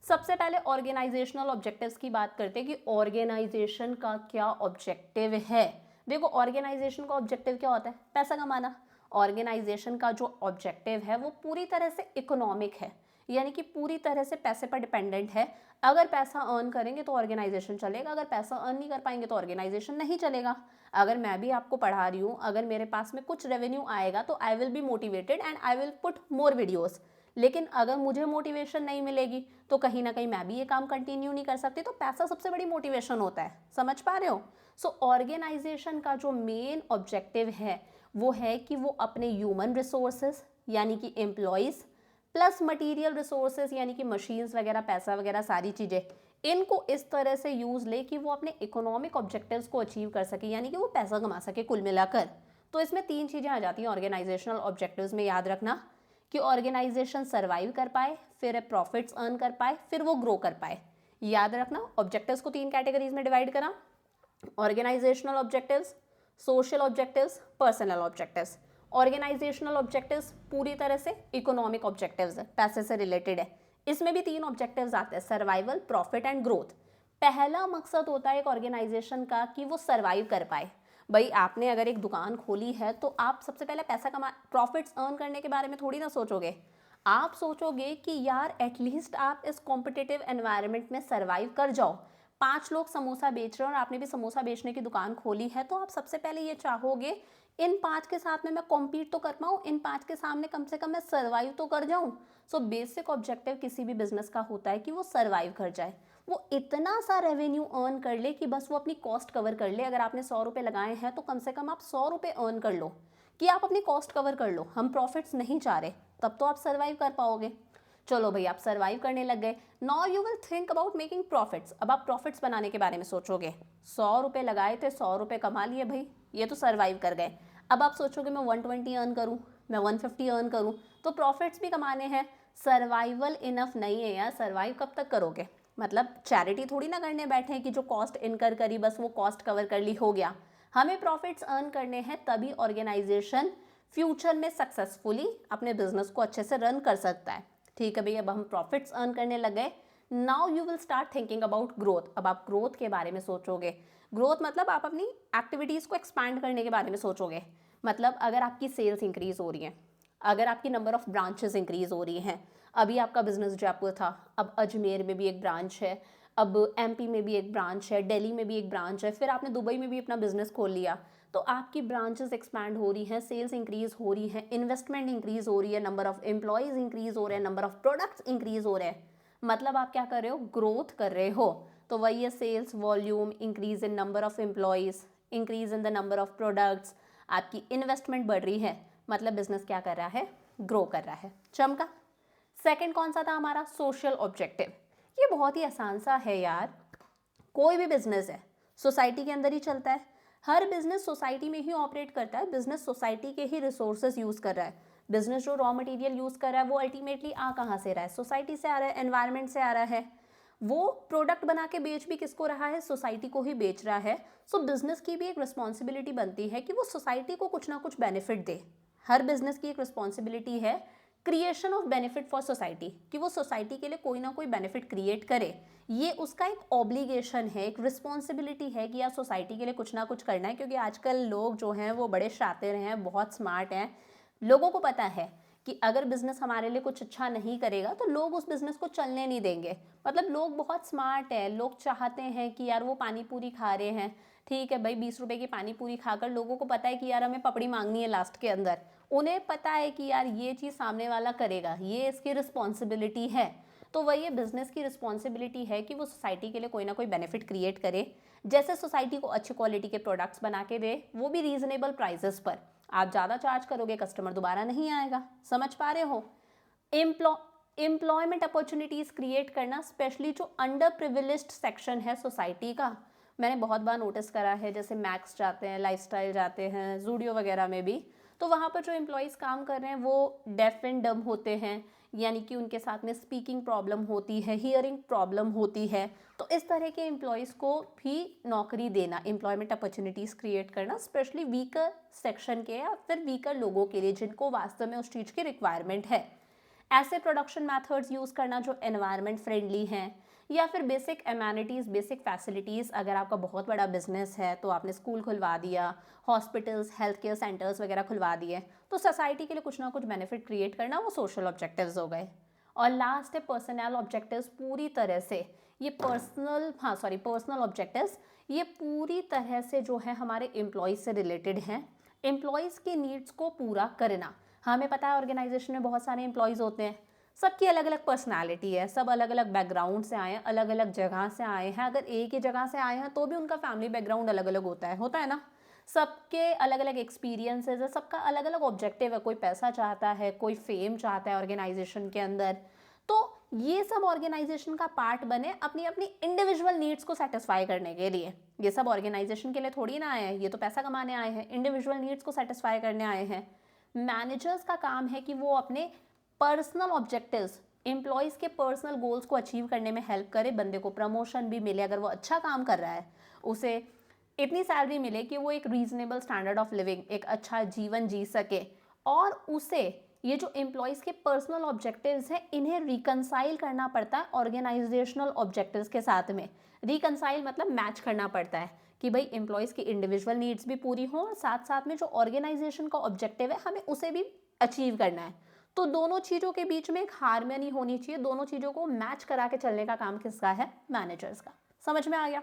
सबसे पहले ऑर्गेनाइजेशनल ऑब्जेक्टिव्स की बात करते हैं कि ऑर्गेनाइजेशन का क्या ऑब्जेक्टिव है। देखो, ऑर्गेनाइजेशन का ऑब्जेक्टिव क्या होता है? पैसा कमाना। ऑर्गेनाइजेशन का जो ऑब्जेक्टिव है वो पूरी तरह से इकोनॉमिक है, यानी कि पूरी तरह से पैसे पर डिपेंडेंट है। अगर पैसा अर्न करेंगे तो ऑर्गेनाइजेशन चलेगा, अगर पैसा अर्न नहीं कर पाएंगे तो ऑर्गेनाइजेशन नहीं चलेगा। अगर मैं भी आपको पढ़ा रही हूँ, अगर मेरे पास में कुछ रेवेन्यू आएगा तो I will be motivated and I will put more videos, लेकिन अगर मुझे मोटिवेशन नहीं मिलेगी तो कहीं ना कहीं मैं भी ये काम कंटिन्यू नहीं कर सकती। तो पैसा सबसे बड़ी मोटिवेशन होता है, समझ पा रहे हो? सो ऑर्गेनाइजेशन का जो मेन ऑब्जेक्टिव है वो है कि वो अपने ह्यूमन रिसोर्सेज यानी कि एम्प्लॉयज़ प्लस मटेरियल रिसोर्सेज यानी कि मशीन्स वगैरह, पैसा वगैरह, सारी चीज़ें, इनको इस तरह से यूज़ ले कि वो अपने इकोनॉमिक ऑब्जेक्टिव्स को अचीव कर सके, यानी कि वो पैसा कमा सके कुल मिलाकर। तो इसमें 3 चीज़ें आ जाती हैं ऑर्गेनाइजेशनल ऑब्जेक्टिव्स में, याद रखना कि ऑर्गेनाइजेशन सर्वाइव कर पाए, फिर प्रॉफिट्स अर्न कर पाए, फिर वो ग्रो कर पाए। याद रखना, ऑब्जेक्टिव्स को 3 कैटेगरीज में डिवाइड करा, organizational objectives, social objectives, personal objectives. Organizational objectives पूरी तरह से इकोनॉमिक ऑब्जेक्टिव्स है, पैसे से रिलेटेड है। इसमें भी 3 ऑब्जेक्टिव्स आते हैं, सर्वाइवल, प्रॉफिट एंड ग्रोथ। पहला मकसद होता है एक ऑर्गेनाइजेशन का कि वो सर्वाइव कर पाए। भाई, आपने अगर एक दुकान खोली है तो आप सबसे पहले पैसा कमा, प्रॉफिट्स अर्न करने के बारे में थोड़ी ना सोचोगे। आप सोचोगे कि यार एटलीस्ट आप इस कॉम्पिटिटिव एनवायरनमेंट में सर्वाइव कर जाओ। 5 लोग समोसा बेच रहे हो और आपने भी समोसा बेचने की दुकान खोली है, तो आप सबसे पहले ये चाहोगे इन 5 के साथ में मैं कॉम्पीट तो कर पाऊँ, इन 5 के सामने कम से कम मैं सर्वाइव तो कर जाऊँ। सो बेसिक ऑब्जेक्टिव किसी भी बिजनेस का होता है कि वो सर्वाइव कर जाए, वो इतना सा रेवेन्यू अर्न कर ले कि बस वो अपनी कॉस्ट कवर कर ले। अगर आपने 100 रुपये लगाए हैं तो कम से कम आप 100 रुपये अर्न कर लो कि आप अपनी कॉस्ट कवर कर लो। हम प्रॉफिट्स नहीं चाह रहे, तब तो आप सर्वाइव कर पाओगे। चलो भाई, आप सर्वाइव करने लग गए, now you will think about making profits. अब आप प्रॉफिट्स बनाने के बारे में सोचोगे। 100 रुपये लगाए थे, 100 रुपये कमा लिए भाई, ये तो सर्वाइव कर गए। अब आप सोचोगे मैं 120 अर्न करूँ, मैं 150 अर्न करूँ, तो प्रॉफिट्स भी कमाने हैं। सर्वाइवल इनफ नहीं है यार, सर्वाइव कब तक करोगे? मतलब चैरिटी थोड़ी ना करने बैठे हैं कि जो कॉस्ट इनकर करी बस वो कॉस्ट कवर कर ली, हो गया। हमें प्रॉफिट्स अर्न करने हैं, तभी ऑर्गेनाइजेशन फ्यूचर में सक्सेसफुली अपने बिजनेस को अच्छे से रन कर सकता है। ठीक है भाई, अब हम प्रॉफिट्स अर्न करने लग गए। Now you will start thinking about growth. अब आप ग्रोथ के बारे में सोचोगे। ग्रोथ मतलब आप अपनी एक्टिविटीज़ को एक्सपैंड करने के बारे में सोचोगे। मतलब अगर आपकी सेल्स इंक्रीज हो रही है, अगर आपकी नंबर ऑफ ब्रांचेस इंक्रीज हो रही हैं, अभी आपका बिजनेस जयपुर था, अब अजमेर में भी एक ब्रांच है, अब एमपी में भी एक ब्रांच है, दिल्ली में भी एक ब्रांच है, फिर आपने दुबई में भी अपना बिजनेस खोल लिया, तो आपकी ब्रांचेस एक्सपैंड हो रही हैं, सेल्स इंक्रीज हो रही हैं, इन्वेस्टमेंट इंक्रीज हो रही है, नंबर ऑफ एम्प्लॉयज़ इंक्रीज हो रहे हैं, नंबर ऑफ प्रोडक्ट्स इंक्रीज हो रहे हैं। मतलब आप क्या कर रहे हो? ग्रोथ कर रहे हो। तो वही है sales volume, increase in number of employees, increase in the number of products, आपकी इन्वेस्टमेंट बढ़ रही है, मतलब बिजनेस क्या कर रहा है? ग्रो कर रहा है। चमका। सेकंड कौन सा था हमारा? Social objective. ये बहुत ही आसान सा है यार, कोई भी बिजनेस है सोसाइटी के अंदर ही चलता है, हर बिजनेस सोसाइटी में ही ऑपरेट करता है, बिजनेस सोसाइटी के ही रिसोर्सेज यूज़ कर रहा है। बिजनेस जो रॉ मटेरियल यूज़ कर रहा है वो अल्टीमेटली आ कहाँ से रहा है? सोसाइटी से आ रहा है, एनवायरनमेंट से आ रहा है। वो प्रोडक्ट बना के बेच भी किसको रहा है? सोसाइटी को ही बेच रहा है। सो बिजनेस की भी एक रिस्पॉन्सिबिलिटी बनती है कि वो सोसाइटी को कुछ ना कुछ बेनिफिट दे। हर बिजनेस की एक रिस्पॉन्सिबिलिटी है creation of benefit for society, कि वो सोसाइटी के लिए कोई ना कोई बेनिफिट क्रिएट करे, ये उसका एक ऑब्लिगेशन है, एक रिस्पॉन्सिबिलिटी है कि यार सोसाइटी के लिए कुछ ना कुछ करना है। क्योंकि आजकल लोग जो हैं वो बड़े शातिर हैं, बहुत स्मार्ट हैं, लोगों को पता है कि अगर बिजनेस हमारे लिए कुछ अच्छा नहीं करेगा तो लोग उस बिजनेस को चलने नहीं देंगे। मतलब लोग बहुत स्मार्ट हैं, लोग चाहते हैं कि यार वो पानी पूरी खा रहे हैं, ठीक है भाई 20 रुपए की पानी पूरी खाकर लोगों को पता है कि यार हमें पपड़ी मांगनी है लास्ट के अंदर, उन्हें पता है कि यार ये चीज़ सामने वाला करेगा, ये इसकी रिस्पॉन्सिबिलिटी है। तो वही ये बिजनेस की रिस्पॉन्सिबिलिटी है कि वो सोसाइटी के लिए कोई ना कोई बेनिफिट क्रिएट करे। जैसे सोसाइटी को अच्छी क्वालिटी के प्रोडक्ट्स बना के दे, वो भी रीजनेबल प्राइसेस पर। आप ज़्यादा चार्ज करोगे, कस्टमर दोबारा नहीं आएगा। समझ पा रहे हो? एम्प्लॉयमेंट अपॉर्चुनिटीज़ क्रिएट करना, स्पेशली जो अंडर प्रिविलेज्ड सेक्शन है सोसाइटी का। मैंने बहुत बार नोटिस करा है, जैसे मैक्स जाते हैं, लाइफस्टाइल जाते हैं, जूडियो वगैरह में भी, तो वहाँ पर जो एम्प्लॉयज़ काम कर रहे हैं वो डेफ एंड डम होते हैं, यानी कि उनके साथ में स्पीकिंग प्रॉब्लम होती है, हियरिंग प्रॉब्लम होती है। तो इस तरह के एम्प्लॉयज़ को भी नौकरी देना, एम्प्लॉयमेंट अपॉर्चुनिटीज़ क्रिएट करना, स्पेशली वीकर सेक्शन के या फिर वीकर लोगों के लिए जिनको वास्तव में उस चीज़ की रिक्वायरमेंट है। ऐसे प्रोडक्शन मेथड्स यूज़ करना जो एनवायरनमेंट फ्रेंडली हैं, या फिर बेसिक एम्यूनिटीज़, बेसिक फैसिलिटीज़। अगर आपका बहुत बड़ा बिजनेस है तो आपने स्कूल खुलवा दिया, हॉस्पिटल्स, हेल्थ केयर सेंटर्स वगैरह खुलवा दिए, तो सोसाइटी के लिए कुछ ना कुछ बेनिफिट क्रिएट करना, वो सोशल ऑब्जेक्टिव्स हो गए। और लास्ट है पर्सनल ऑब्जेक्टिव्स। पूरी तरह से ये पर्सनल ऑब्जेक्टिव्स ये पूरी तरह से जो है हमारे एम्प्लॉयज़ से रिलेटेड हैं। एम्प्लॉयज़ की नीड्स को पूरा करना। हमें पता है ऑर्गेनाइजेशन में बहुत सारे एम्प्लॉयज़ होते हैं, सबकी अलग अलग पर्सनालिटी है, सब अलग अलग बैकग्राउंड से आए हैं, अलग अलग जगह से आए हैं। अगर एक ही जगह से आए हैं तो भी उनका फैमिली बैकग्राउंड अलग अलग होता है ना। सबके अलग अलग एक्सपीरियंसेस है, सबका अलग अलग ऑब्जेक्टिव है। कोई पैसा चाहता है, कोई फेम चाहता है ऑर्गेनाइजेशन के अंदर। तो ये सब ऑर्गेनाइजेशन का पार्ट बने अपनी अपनी इंडिविजुअल नीड्स को सेटिस्फाई करने के लिए। ये सब ऑर्गेनाइजेशन के लिए थोड़ी ना आए हैं, ये तो पैसा कमाने आए हैं, इंडिविजुअल नीड्स को सेटिस्फाई करने आए हैं। मैनेजर्स का काम है कि वो अपने पर्सनल ऑब्जेक्टिव्स, एम्प्लॉयज़ के पर्सनल गोल्स को अचीव करने में हेल्प करे। बंदे को प्रमोशन भी मिले, अगर वो अच्छा काम कर रहा है उसे इतनी सैलरी मिले कि वो एक रीजनेबल स्टैंडर्ड ऑफ लिविंग, एक अच्छा जीवन जी सके। और उसे ये जो एम्प्लॉयज़ के पर्सनल ऑब्जेक्टिव्स हैं इन्हें रिकंसाइल करना पड़ता है ऑर्गेनाइजेशनल ऑब्जेक्टिव्स के साथ में। रिकंसाइल मतलब मैच करना पड़ता है कि भाई एम्प्लॉयज़ की इंडिविजुअल नीड्स भी पूरी हों और साथ साथ में जो ऑर्गेनाइजेशन का ऑब्जेक्टिव है हमें उसे भी अचीव करना है। तो दोनों चीज़ों के बीच में एक हार्मनी होनी चाहिए, दोनों चीज़ों को मैच करा के चलने का काम किसका है? मैनेजर्स का। समझ में आ गया?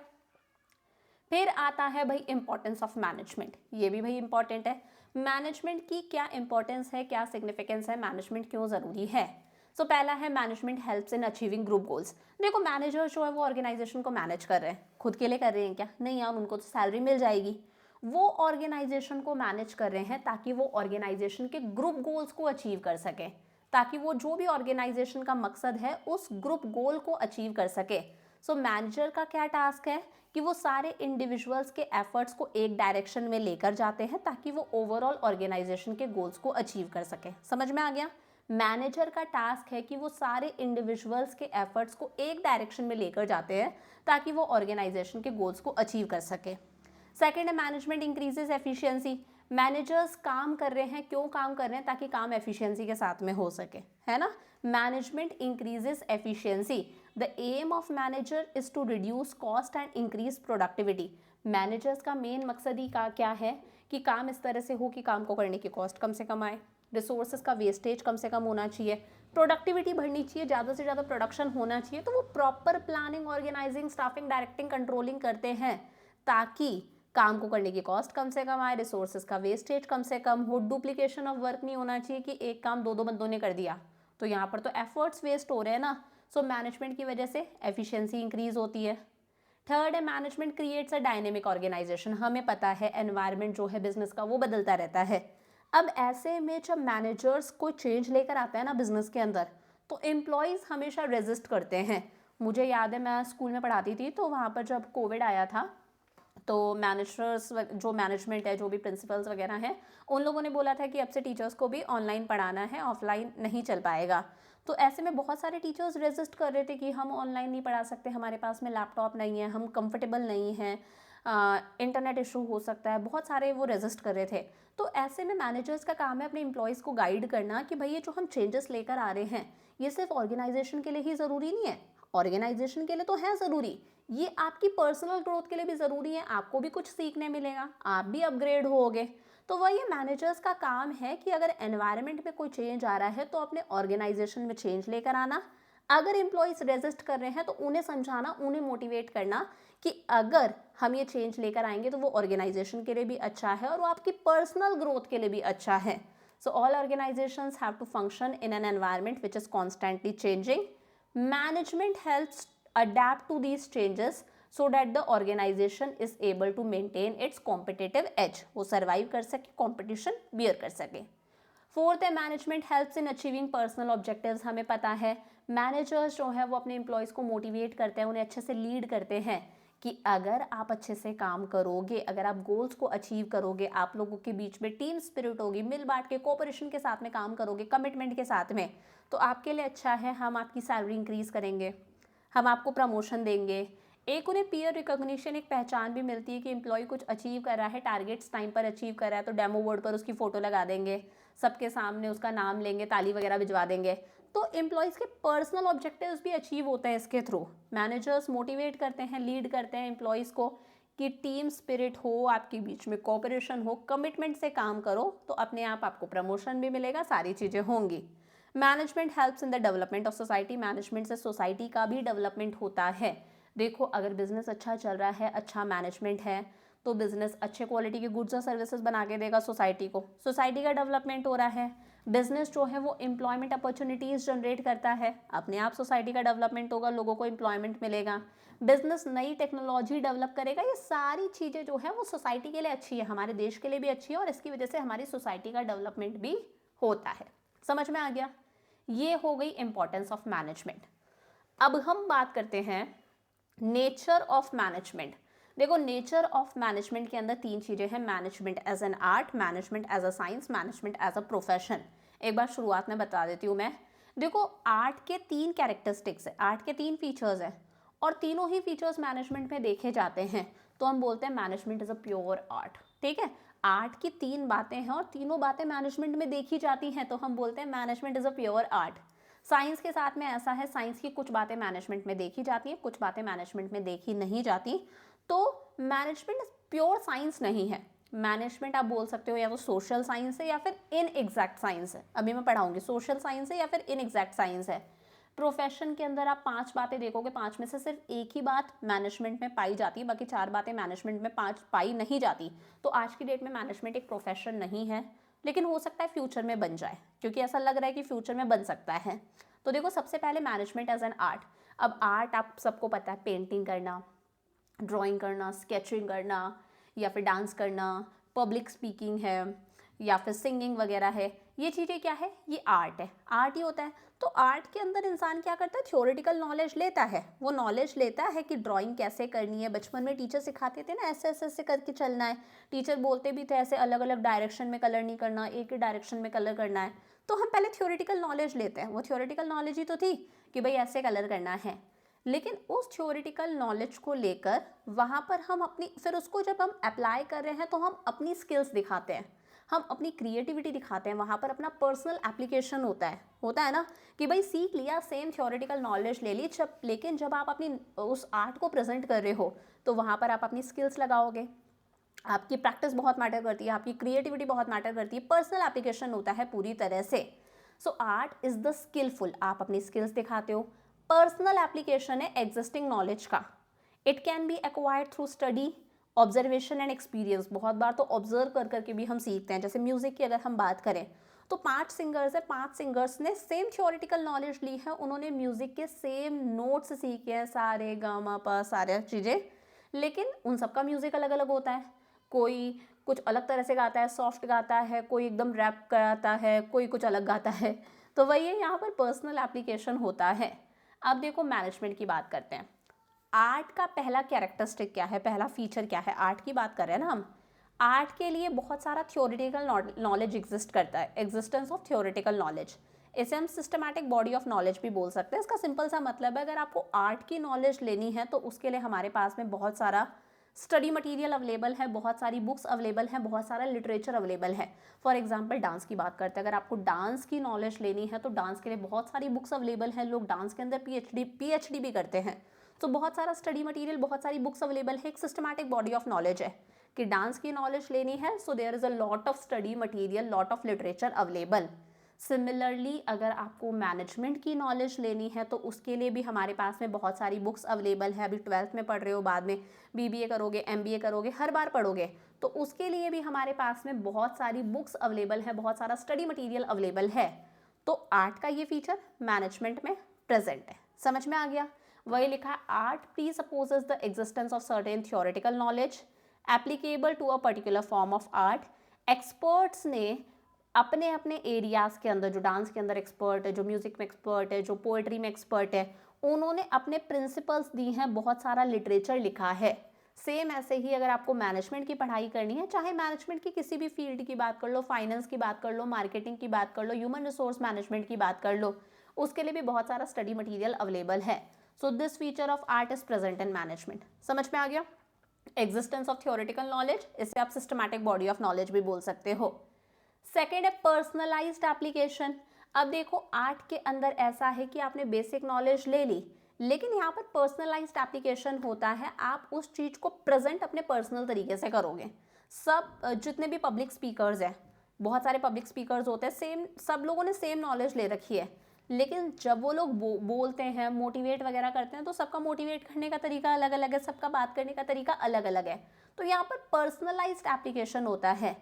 फिर आता है भाई इंपॉर्टेंस ऑफ मैनेजमेंट। ये भी भाई इंपॉर्टेंट है। मैनेजमेंट की क्या इंपॉर्टेंस है, क्या सिग्निफिकेंस है, मैनेजमेंट क्यों ज़रूरी है? सो पहला है management helps in achieving group goals. देखो मैनेजर जो है वो ऑर्गेनाइजेशन को मैनेज कर रहे हैं, खुद के लिए कर रहे हैं क्या? नहीं यार, उनको तो सैलरी मिल जाएगी। वो ऑर्गेनाइजेशन को मैनेज कर रहे हैं ताकि वो ऑर्गेनाइजेशन के ग्रुप गोल्स को अचीव कर सके, ताकि वो जो भी ऑर्गेनाइजेशन का मकसद है उस ग्रुप गोल को अचीव कर सके। सो मैनेजर का क्या टास्क है कि वो सारे इंडिविजुअल्स के एफर्ट्स को एक डायरेक्शन में लेकर जाते हैं ताकि वो ओवरऑल ऑर्गेनाइजेशन के गोल्स को अचीव कर सके। समझ में आ गया? मैनेजर का टास्क है कि वो सारे इंडिविजुअल्स के एफर्ट्स को एक डायरेक्शन में लेकर जाते हैं ताकि वो ऑर्गेनाइजेशन के गोल्स को अचीव कर सके। सेकेंड है मैनेजमेंट इंक्रीजेज एफिशिएंसी। मैनेजर्स काम कर रहे हैं, क्यों काम कर रहे हैं? ताकि काम एफिशिएंसी के साथ में हो सके, है ना। Management increases efficiency. The aim of manager is to reduce cost and increase productivity. Managers का मेन मकसद ही का क्या है कि काम इस तरह से हो कि काम को करने की कॉस्ट कम से कम आए, रिसोर्सेज का वेस्टेज कम से कम होना चाहिए, प्रोडक्टिविटी बढ़नी चाहिए, ज़्यादा से ज़्यादा प्रोडक्शन होना चाहिए। तो वो proper planning, organizing, staffing, directing, controlling करते हैं ताकि काम को करने की कॉस्ट कम से कम आए, रिसोर्सेज का वेस्टेज कम से कम हो, डुप्लीकेशन ऑफ वर्क नहीं होना चाहिए कि एक काम दो बंदों ने कर दिया तो यहाँ पर तो एफर्ट्स वेस्ट हो रहे हैं ना। सो मैनेजमेंट की वजह से एफिशिएंसी इंक्रीज होती है। थर्ड है management creates a dynamic organization. हमें पता है एनवायरनमेंट जो है बिजनेस का वो बदलता रहता है। अब ऐसे में जब मैनेजर्स कोई चेंज लेकर आता है ना बिजनेस के अंदर, तो एम्प्लॉयज़ हमेशा रेजिस्ट करते हैं। मुझे याद है मैं स्कूल में पढ़ाती थी, तो वहाँ पर जब कोविड आया था तो मैनेजर्स, जो मैनेजमेंट है, जो भी प्रिंसिपल्स वगैरह हैं, उन लोगों ने बोला था कि अब से टीचर्स को भी ऑनलाइन पढ़ाना है, ऑफलाइन नहीं चल पाएगा। तो ऐसे में बहुत सारे टीचर्स रेजिस्ट कर रहे थे कि हम ऑनलाइन नहीं पढ़ा सकते, हमारे पास में लैपटॉप नहीं है, हम कंफर्टेबल नहीं हैं, इंटरनेट इशू हो सकता है, बहुत सारे वो रेजिस्ट कर रहे थे। तो ऐसे में मैनेजर्स का काम है अपने एम्प्लॉयज़ को गाइड करना कि भाई ये जो हम चेंजेस लेकर आ रहे हैं ये सिर्फ ऑर्गेनाइजेशन के लिए ही ज़रूरी नहीं है, ऑर्गेनाइजेशन के लिए तो है ज़रूरी, ये आपकी पर्सनल ग्रोथ के लिए भी ज़रूरी है, आपको भी कुछ सीखने मिलेगा, आप भी अपग्रेड होगे। तो वही मैनेजर्स का काम है कि अगर एनवायरनमेंट में कोई चेंज आ रहा है तो अपने ऑर्गेनाइजेशन में चेंज लेकर आना, अगर एम्प्लॉयज़ रेजिस्ट कर रहे हैं तो उन्हें समझाना, उन्हें मोटिवेट करना कि अगर हम ये चेंज लेकर आएंगे तो वो ऑर्गेनाइजेशन के लिए भी अच्छा है और वो आपकी पर्सनल ग्रोथ के लिए भी अच्छा है। So all organizations have to function in an environment which is constantly changing. Management helps adapt to these changes so that the organization is able to maintain its competitive edge, वो survive कर सके, competition bear कर सके। Fourth है management helps in achieving personal objectives. हमें पता है managers जो है वो अपने एम्प्लॉयज़ को मोटिवेट करते हैं, उन्हें अच्छे से लीड करते हैं कि अगर आप अच्छे से काम करोगे, अगर आप गोल्स को अचीव करोगे, आप लोगों के बीच में टीम स्पिरिट होगी, मिल बांट के कोऑपरेशन के साथ में काम करोगे, कमिटमेंट के साथ में, तो आपके लिए अच्छा है, हम आपकी सैलरी इंक्रीज़ करेंगे, हम आपको प्रमोशन देंगे। एक उन्हें पीयर रिकॉग्निशन, एक पहचान भी मिलती है कि एम्प्लॉय कुछ अचीव कर रहा है, टारगेट्स टाइम पर अचीव कर रहा है, तो डेमो बोर्ड पर उसकी फ़ोटो लगा देंगे, सबके सामने उसका नाम लेंगे, ताली वगैरह भिजवा देंगे। तो एम्प्लॉयज़ के पर्सनल ऑब्जेक्टिव्स भी अचीव होते हैं इसके थ्रू। मैनेजर्स मोटिवेट करते हैं, लीड करते हैं एम्प्लॉयज़ को कि टीम स्पिरिट हो, आपके बीच में कोऑपरेशन हो, कमिटमेंट से काम करो, तो अपने आप आपको प्रमोशन भी मिलेगा, सारी चीज़ें होंगी। Management helps in the development of society. Management से सोसाइटी का भी डेवलपमेंट होता है। देखो अगर बिजनेस अच्छा चल रहा है, अच्छा मैनेजमेंट है, तो बिजनेस अच्छे क्वालिटी के गुड्स और सर्विसेज बना के देगा सोसाइटी को, सोसाइटी का डेवलपमेंट हो रहा है। बिजनेस जो है वो एम्प्लॉयमेंट अपॉर्चुनिटीज़ जनरेट करता है, अपने आप सोसाइटी का डेवलपमेंट होगा, लोगों को एम्प्लॉयमेंट मिलेगा। बिजनेस नई टेक्नोलॉजी डेवलप करेगा, ये सारी चीज़ें जो है वो सोसाइटी के लिए अच्छी है, हमारे देश के लिए भी अच्छी है, और इसकी वजह से हमारी सोसाइटी का डेवलपमेंट भी होता है। समझ में आ गया? ये हो गई इंपॉर्टेंस ऑफ मैनेजमेंट। अब हम बात करते हैं नेचर ऑफ मैनेजमेंट। देखो नेचर ऑफ मैनेजमेंट के अंदर तीन चीज़ें हैं, management as an art, management as a science, management as a profession. एक बार शुरुआत में बता देती हूँ मैं। देखो आर्ट के तीन कैरेक्टरिस्टिक्स है, आर्ट के तीन फीचर्स हैं, और तीनों ही फीचर्स मैनेजमेंट में देखे जाते हैं, तो हम बोलते हैं management is a pure art. ठीक है, आर्ट की तीन बातें हैं और तीनों बातें मैनेजमेंट में देखी जाती हैं, तो हम बोलते हैं management is a pure art. Science के साथ में ऐसा है, साइंस की कुछ बातें मैनेजमेंट में देखी जाती हैं, कुछ बातें मैनेजमेंट में देखी नहीं जाती, तो मैनेजमेंट प्योर साइंस नहीं है। मैनेजमेंट आप बोल सकते हो या तो सोशल साइंस है या फिर इन एग्जैक्ट साइंस है, अभी मैं पढ़ाऊंगी सोशल साइंस है या फिर इन एग्जैक्ट साइंस है। प्रोफेशन के अंदर आप पांच बातें देखोगे, पांच में से सिर्फ एक ही बात मैनेजमेंट में पाई जाती है, बाकी चार बातें मैनेजमेंट में पांच पाई नहीं जाती। तो आज की डेट में मैनेजमेंट एक प्रोफेशन नहीं है, लेकिन हो सकता है फ्यूचर में बन जाए, क्योंकि ऐसा लग रहा है कि फ्यूचर में बन सकता है। तो देखो सबसे पहले मैनेजमेंट एज एन आर्ट। अब आर्ट आप सबको पता है, पेंटिंग करना, ड्राइंग करना, स्केचिंग करना, या फिर डांस करना, पब्लिक स्पीकिंग है, या फिर सिंगिंग वगैरह है, ये चीज़ें क्या है, ये आर्ट है, आर्ट ही होता है। तो आर्ट के अंदर इंसान क्या करता है, थ्योरेटिकल नॉलेज लेता है, वो नॉलेज लेता है कि ड्राइंग कैसे करनी है। बचपन में टीचर सिखाते थे ना, ऐसे ऐसे ऐसे करके चलना है, टीचर बोलते भी थे ऐसे अलग अलग डायरेक्शन में कलर नहीं करना, एक ही डायरेक्शन में कलर करना है। तो हम पहले थ्योरेटिकल नॉलेज लेते हैं, वो थ्योरेटिकल नॉलेज ही तो थी कि भाई ऐसे कलर करना है, लेकिन उस थ्योरेटिकल नॉलेज को लेकर वहाँ पर हम अपनी, फिर उसको जब हम अप्लाई कर रहे हैं तो हम अपनी स्किल्स दिखाते हैं, हम अपनी क्रिएटिविटी दिखाते हैं, वहाँ पर अपना पर्सनल एप्लीकेशन होता है ना, कि भाई सीख लिया, सेम थ्योरेटिकल नॉलेज ले ली, जब लेकिन जब आप अपनी उस आर्ट को प्रेजेंट कर रहे हो तो वहाँ पर आप अपनी स्किल्स लगाओगे, आपकी प्रैक्टिस बहुत मैटर करती है, आपकी क्रिएटिविटी बहुत मैटर करती है, पर्सनल एप्लीकेशन होता है पूरी तरह से। So art is the skillful, आप अपनी स्किल्स दिखाते हो। पर्सनल एप्लीकेशन है एग्जिस्टिंग नॉलेज का, it can be acquired through study, observation and experience. बहुत बार तो ऑब्जर्व कर करके भी हम सीखते हैं। जैसे म्यूजिक की अगर हम बात करें तो 5 सिंगर्स है, 5 सिंगर्स ने सेम थ्योरेटिकल नॉलेज ली है, उन्होंने म्यूजिक के सेम नोट्स सीखे हैं, सारे गामा पा सारे चीज़ें, लेकिन उन सबका म्यूजिक अलग अलग होता है। कोई कुछ अलग तरह से गाता है, सॉफ्ट गाता है, कोई एकदम रैप गाता है, कोई कुछ अलग गाता है। तो वही है, यहाँ पर पर्सनल एप्लीकेशन होता है। अब देखो मैनेजमेंट की बात करते हैं। आर्ट का पहला कैरेक्टरिस्टिक क्या है, पहला फीचर क्या है, आर्ट की बात कर रहे हैं ना हम। आर्ट के लिए बहुत सारा थ्योरेटिकल नॉलेज एग्जिस्ट करता है, एग्जिस्टेंस ऑफ थ्योरेटिकल नॉलेज। इसे हम सिस्टमैटिक बॉडी ऑफ नॉलेज भी बोल सकते हैं। इसका सिंपल सा मतलब है, अगर आपको आर्ट की नॉलेज लेनी है तो उसके लिए हमारे पास में बहुत सारा स्टडी मटेरियल अवेलेबल है, बहुत सारी बुक्स अवेलेबल हैं, बहुत सारा लिटरेचर अवेलेबल है। फॉर एग्जांपल डांस की बात करते हैं, अगर आपको डांस की नॉलेज लेनी है तो डांस के लिए बहुत सारी बुक्स अवेलेबल हैं, लोग डांस के अंदर पीएचडी भी करते हैं। तो बहुत सारा स्टडी मटेरियल, बहुत सारी बुक्स अवेलेबल है, एक सिस्टमैटिक बॉडी ऑफ नॉलेज है कि डांस की नॉलेज लेनी है, so there is a lot of study material, lot of literature available. Similarly अगर आपको मैनेजमेंट की नॉलेज लेनी है तो उसके लिए भी हमारे पास में बहुत सारी बुक्स अवेलेबल है। अभी 12th में पढ़ रहे हो, बाद में बीबीए करोगे, एमबीए करोगे, हर बार पढ़ोगे, तो उसके लिए भी हमारे पास में बहुत सारी बुक्स अवेलेबल है, बहुत सारा स्टडी मटेरियल अवेलेबल है। तो आर्ट का ये फीचर मैनेजमेंट में प्रेजेंट है। समझ में आ गया? वही लिखा है, art presupposes the existence of certain theoretical knowledge applicable to a particular form of art. Experts ने अपने अपने एरियाज़ के अंदर, जो डांस के अंदर एक्सपर्ट है, जो म्यूज़िक में एक्सपर्ट है, जो पोएट्री में एक्सपर्ट है, उन्होंने अपने प्रिंसिपल्स दी हैं, बहुत सारा लिटरेचर लिखा है। सेम ऐसे ही अगर आपको मैनेजमेंट की पढ़ाई करनी है, चाहे मैनेजमेंट की किसी भी फील्ड की बात कर लो, फाइनेंस की बात कर लो, मार्केटिंग की बात कर लो, ह्यूमन रिसोर्स मैनेजमेंट की बात कर लो, उसके लिए भी बहुत सारा स्टडी मटीरियल अवेलेबल है। So this feature of art is present in management. समझ में आ गया? एग्जिस्टेंस ऑफ थ्योरेटिकल नॉलेज, इसे आप सिस्टमैटिक बॉडी ऑफ नॉलेज भी बोल सकते हो। सेकेंड है पर्सनलाइज्ड एप्लीकेशन। अब देखो आर्ट के अंदर ऐसा है कि आपने बेसिक नॉलेज ले ली, लेकिन यहाँ पर पर्सनलाइज्ड एप्लीकेशन होता है, आप उस चीज़ को प्रेजेंट अपने पर्सनल तरीके से करोगे। सब जितने भी पब्लिक स्पीकर्स हैं, बहुत सारे पब्लिक स्पीकर्स होते हैं, सेम सब लोगों ने सेम नॉलेज ले रखी है, लेकिन जब वो लोग बोलते हैं, मोटिवेट वगैरह करते हैं, तो सबका मोटिवेट करने का तरीका अलग अलग है, सबका बात करने का तरीका अलग अलग है। तो यहाँ पर पर्सनलाइज्ड एप्लीकेशन होता है।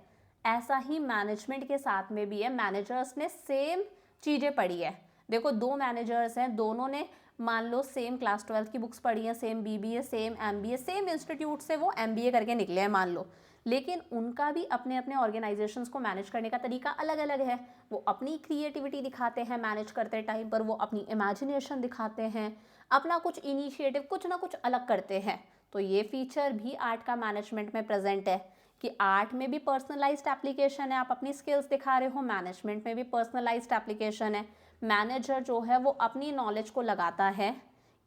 ऐसा ही मैनेजमेंट के साथ में भी है। मैनेजर्स ने सेम चीज़ें पढ़ी है। देखो दो मैनेजर्स हैं, दोनों ने मान लो सेम क्लास 12th की बुक्स पढ़ी हैं, same BBA, same MBA, same institute से वो एमबीए करके निकले हैं मान लो, लेकिन उनका भी अपने अपने ऑर्गेनाइजेशंस को मैनेज करने का तरीका अलग अलग है। वो अपनी क्रिएटिविटी दिखाते हैं मैनेज करते टाइम पर, वो अपनी इमेजिनेशन दिखाते हैं, अपना कुछ इनिशिएटिव कुछ ना कुछ अलग करते हैं। तो ये फीचर भी आर्ट का मैनेजमेंट में प्रेजेंट है कि आर्ट में भी पर्सनलाइज्ड एप्लीकेशन है, आप अपनी स्किल्स दिखा रहे हो, मैनेजमेंट में भी पर्सनलाइज्ड एप्लीकेशन है। मैनेजर जो है वो अपनी नॉलेज को लगाता है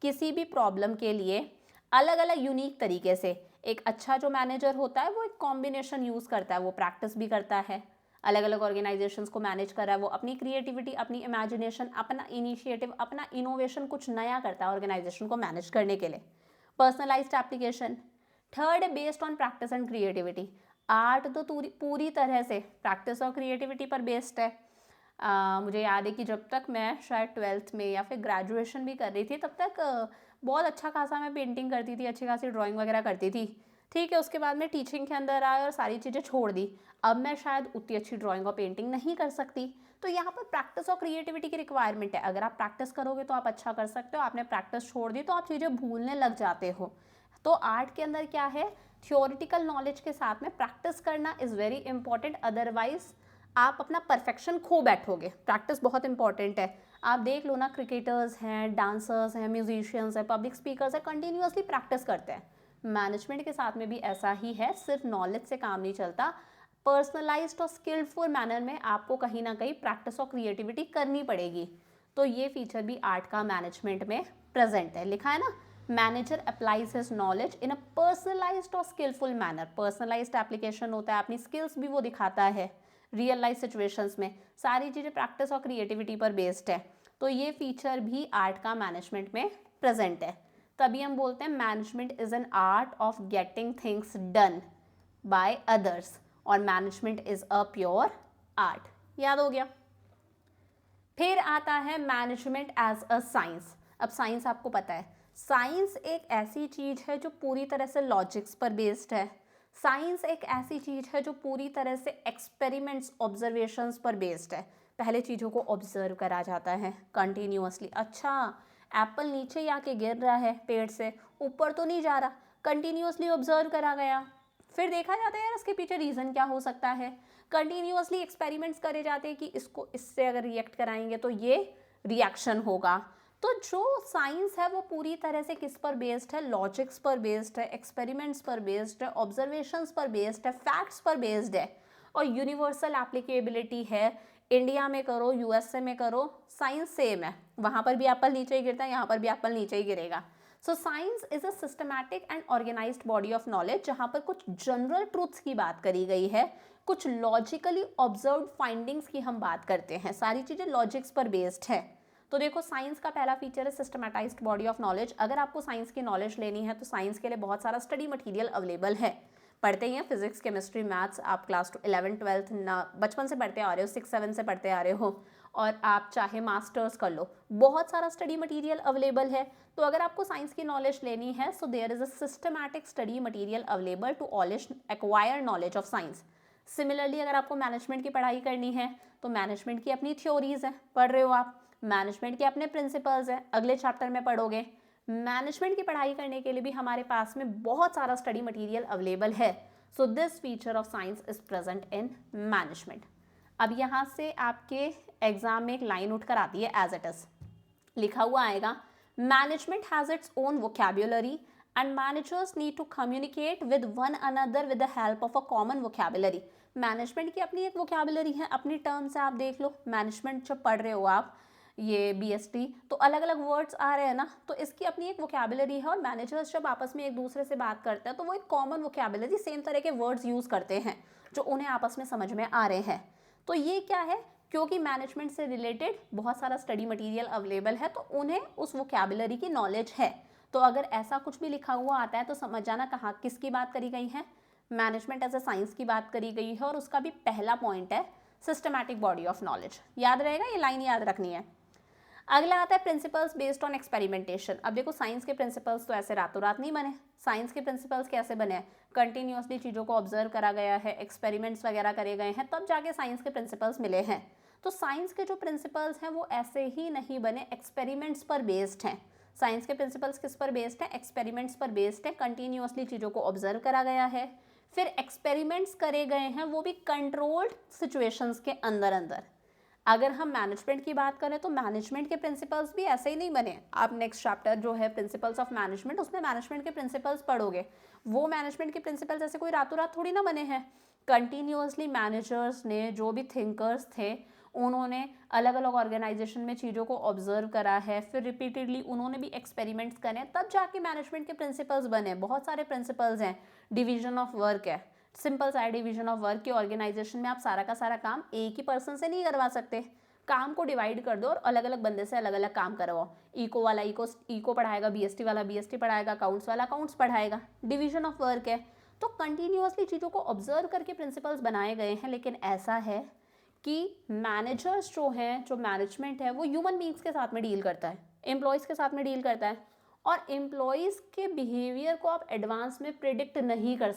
किसी भी प्रॉब्लम के लिए अलग अलग यूनिक तरीके से। एक अच्छा जो मैनेजर होता है वो एक कॉम्बिनेशन यूज़ करता है, वो प्रैक्टिस भी करता है, अलग अलग ऑर्गेनाइजेशंस को मैनेज कर रहा है, वो अपनी क्रिएटिविटी, अपनी इमेजिनेशन, अपना इनिशिएटिव, अपना इनोवेशन कुछ नया करता है ऑर्गेनाइजेशन को मैनेज करने के लिए। Personalised application. थर्ड है based on practice and creativity. Art तो पूरी तरह से प्रैक्टिस और क्रिएटिविटी पर बेस्ड है। मुझे याद है कि जब तक मैं शायद 12th में या फिर ग्रेजुएशन भी कर रही थी, तब तक बहुत अच्छा खासा मैं पेंटिंग करती थी, अच्छी खासी ड्राइंग वगैरह करती थी। ठीक है, उसके बाद मैं टीचिंग के अंदर आए और सारी चीज़ें छोड़ दी। अब मैं शायद उतनी अच्छी ड्राइंग और पेंटिंग नहीं कर सकती। तो यहाँ पर प्रैक्टिस और क्रिएटिविटी की रिक्वायरमेंट है। अगर आप प्रैक्टिस करोगे तो आप अच्छा कर सकते हो, आपने प्रैक्टिस छोड़ दी तो आप चीज़ें भूलने लग जाते हो। तो आर्ट के अंदर क्या है, थियोरिटिकल नॉलेज के साथ में प्रैक्टिस करना इज़ वेरी इंपॉर्टेंट, अदरवाइज आप अपना परफेक्शन खो बैठोगे। प्रैक्टिस बहुत इंपॉर्टेंट है। आप देख लो ना, क्रिकेटर्स हैं, डांसर्स हैं, म्यूजिशियंस हैं, पब्लिक स्पीकर्स हैं, कंटिन्यूअसली प्रैक्टिस करते हैं। मैनेजमेंट के साथ में भी ऐसा ही है, सिर्फ नॉलेज से काम नहीं चलता। पर्सनलाइज्ड और स्किलफुल मैनर में आपको कहीं ना कहीं प्रैक्टिस और क्रिएटिविटी करनी पड़ेगी। तो ये फीचर भी आर्ट का मैनेजमेंट में प्रेजेंट है। लिखा है ना, manager applies his knowledge in a personalised और स्किलफुल मैनर। पर्सनलाइज्ड एप्लीकेशन होता है, अपनी स्किल्स भी वो दिखाता है रियल लाइफ सिचुएशंस में, सारी चीज़ें प्रैक्टिस और क्रिएटिविटी पर बेस्ड है। तो ये फीचर भी आर्ट का मैनेजमेंट में प्रेजेंट है। तभी हम बोलते हैं management is an art of getting things done by others, और management is a pure art. याद हो गया? फिर आता है मैनेजमेंट एज अ साइंस। अब साइंस आपको पता है, साइंस एक ऐसी चीज़ है जो पूरी तरह से लॉजिक्स पर बेस्ड है। साइंस एक ऐसी चीज़ है जो पूरी तरह से एक्सपेरिमेंट्स, ऑब्जर्वेशंस पर बेस्ड है। पहले चीज़ों को ऑब्जर्व करा जाता है कंटिन्यूअसली। अच्छा, एप्पल नीचे ही आके गिर रहा है पेड़ से, ऊपर तो नहीं जा रहा, कंटिन्यूअसली ऑब्जर्व करा गया। फिर देखा जाता है यार इसके पीछे रीज़न क्या हो सकता है। कंटिन्यूअसली एक्सपेरिमेंट्स करे जाते हैं कि इसको इससे अगर रिएक्ट कराएंगे तो ये रिएक्शन होगा। तो जो साइंस है वो पूरी तरह से किस पर बेस्ड है, लॉजिक्स पर बेस्ड है, एक्सपेरिमेंट्स पर बेस्ड है, ऑब्जर्वेशंस पर बेस्ड है, फैक्ट्स पर बेस्ड है, और यूनिवर्सल एप्लीकेबिलिटी है। इंडिया में करो, यूएसए में करो, साइंस सेम है। वहाँ पर भी एप्पल नीचे ही गिरता है, यहाँ पर भी एप्पल नीचे ही गिरेगा। So science is a systematic and organized body of knowledge जहाँ पर कुछ जनरल ट्रूथ्स की बात करी गई है, कुछ लॉजिकली ऑब्जर्व्ड फाइंडिंग्स की हम बात करते हैं, सारी चीज़ें लॉजिक्स पर बेस्ड है। तो देखो साइंस का पहला फीचर है सिस्टमैटाइज्ड बॉडी ऑफ नॉलेज। अगर आपको साइंस की नॉलेज लेनी है तो साइंस के लिए बहुत सारा स्टडी मटेरियल अवेलेबल है। पढ़ते ही हैं फिजिक्स, केमिस्ट्री, मैथ्स, आप क्लास 11, 12 ना बचपन से पढ़ते आ रहे हो, 6, 7 से पढ़ते आ रहे हो, और आप चाहे मास्टर्स कर लो, बहुत सारा स्टडी मटेरियल अवेलेबल है। तो अगर आपको साइंस की नॉलेज लेनी है so there is a systematic study material available to ऑलिश acquire knowledge of science. Similarly अगर आपको मैनेजमेंट की पढ़ाई करनी है तो मैनेजमेंट की अपनी थ्योरीज हैं, पढ़ रहे हो आप, मैनेजमेंट के अपने प्रिंसिपल्स हैं, अगले चैप्टर में पढ़ोगे। मैनेजमेंट की पढ़ाई करने के लिए भी हमारे पास में बहुत सारा स्टडी मटेरियल अवेलेबल है। So this feature of science is present in management. अब यहाँ से आपके एग्जाम में एक लाइन उठकर आती है, एज इट इज लिखा हुआ आएगा, management has its own vocabulary and managers need to communicate with one another with the help of a common vocabulary। Management की अपनी एक वोकैबुलरी है, अपनी टर्म से आप देख लो, मैनेजमेंट जब पढ़ रहे हो आप ये BST तो अलग अलग वर्ड्स आ रहे हैं ना, तो इसकी अपनी एक वोकैबुलरी है, और मैनेजर्स जब आपस में एक दूसरे से बात करते हैं तो वो एक कॉमन वोकैबुलरी, सेम तरह के वर्ड्स यूज़ करते हैं जो उन्हें आपस में समझ में आ रहे हैं। तो ये क्या है, क्योंकि मैनेजमेंट से रिलेटेड बहुत सारा स्टडी मटेरियल अवेलेबल है तो उन्हें उस वोकैबुलरी की नॉलेज है। तो अगर ऐसा कुछ भी लिखा हुआ आता है तो समझ जाना कहाँ किसकी बात करी गई है, मैनेजमेंट एज ए साइंस की बात करी गई है, और उसका भी पहला पॉइंट है सिस्टमैटिक बॉडी ऑफ नॉलेज। याद रहेगा, ये लाइन याद रखनी है। अगला आता है प्रिंसिपल्स बेस्ड ऑन एक्सपेरिमेंटेशन। अब देखो साइंस के प्रिंसिपल्स तो ऐसे रातों रात नहीं बने। साइंस के प्रिंसिपल्स कैसे बने हैं, कंटिन्यूसली चीज़ों को ऑब्जर्व करा गया है, एक्सपेरिमेंट्स वगैरह करे गए हैं, तब जाके साइंस के प्रिंसिपल्स मिले हैं। तो साइंस के जो प्रिंसिपल्स हैं वो ऐसे ही नहीं बने, एक्सपेरिमेंट्स पर बेस्ड हैं। साइंस के प्रिंसिपल्स किस पर बेस्ड है, एक्सपेरिमेंट्स पर बेस्ड है, कंटिन्यूसली चीज़ों को ऑब्जर्व करा गया है, फिर एक्सपेरिमेंट्स करे गए हैं, वो भी कंट्रोल्ड सिचुएशंस के अंदर अंदर। अगर हम मैनेजमेंट की बात करें तो मैनेजमेंट के प्रिंसिपल्स भी ऐसे ही नहीं बने। आप नेक्स्ट चैप्टर जो है प्रिंसिपल्स ऑफ मैनेजमेंट, उसमें मैनेजमेंट के प्रिंसिपल्स पढ़ोगे, वो मैनेजमेंट के प्रिंसिपल्स ऐसे कोई रातों रात थोड़ी ना बने हैं। कंटिन्यूसली मैनेजर्स ने, जो भी थिंकर्स थे, उन्होंने अलग अलग ऑर्गेनाइजेशन में चीज़ों को ऑब्जर्व करा है, फिर रिपीटेडली उन्होंने भी एक्सपेरिमेंट्स करे, तब जाके मैनेजमेंट के प्रिंसिपल्स बने। बहुत सारे प्रिंसिपल्स हैं, डिवीजन ऑफ वर्क है, सिंपल सा डिवीजन ऑफ वर्क की ऑर्गेनाइजेशन में आप सारा का सारा काम एक ही पर्सन से नहीं करवा सकते, काम को डिवाइड कर दो और अलग अलग बंदे से अलग अलग काम करवाओ। इको वाला इको पढ़ाएगा, BST वाला BST पढ़ाएगा, अकाउंट्स वाला अकाउंट्स पढ़ाएगा, डिवीजन ऑफ वर्क है। तो कंटिन्यूसली चीज़ों को ऑब्जर्व करके प्रिंसिपल्स बनाए गए हैं। लेकिन ऐसा है कि मैनेजर्स जो हैं, जो मैनेजमेंट है, वो ह्यूमन बींग्स के साथ में डील करता है, एम्प्लॉयज़ के साथ में डील करता है, और एम्प्लॉयज़ के बिहेवियर को आप एडवांस में प्रिडिक्ट नहीं कर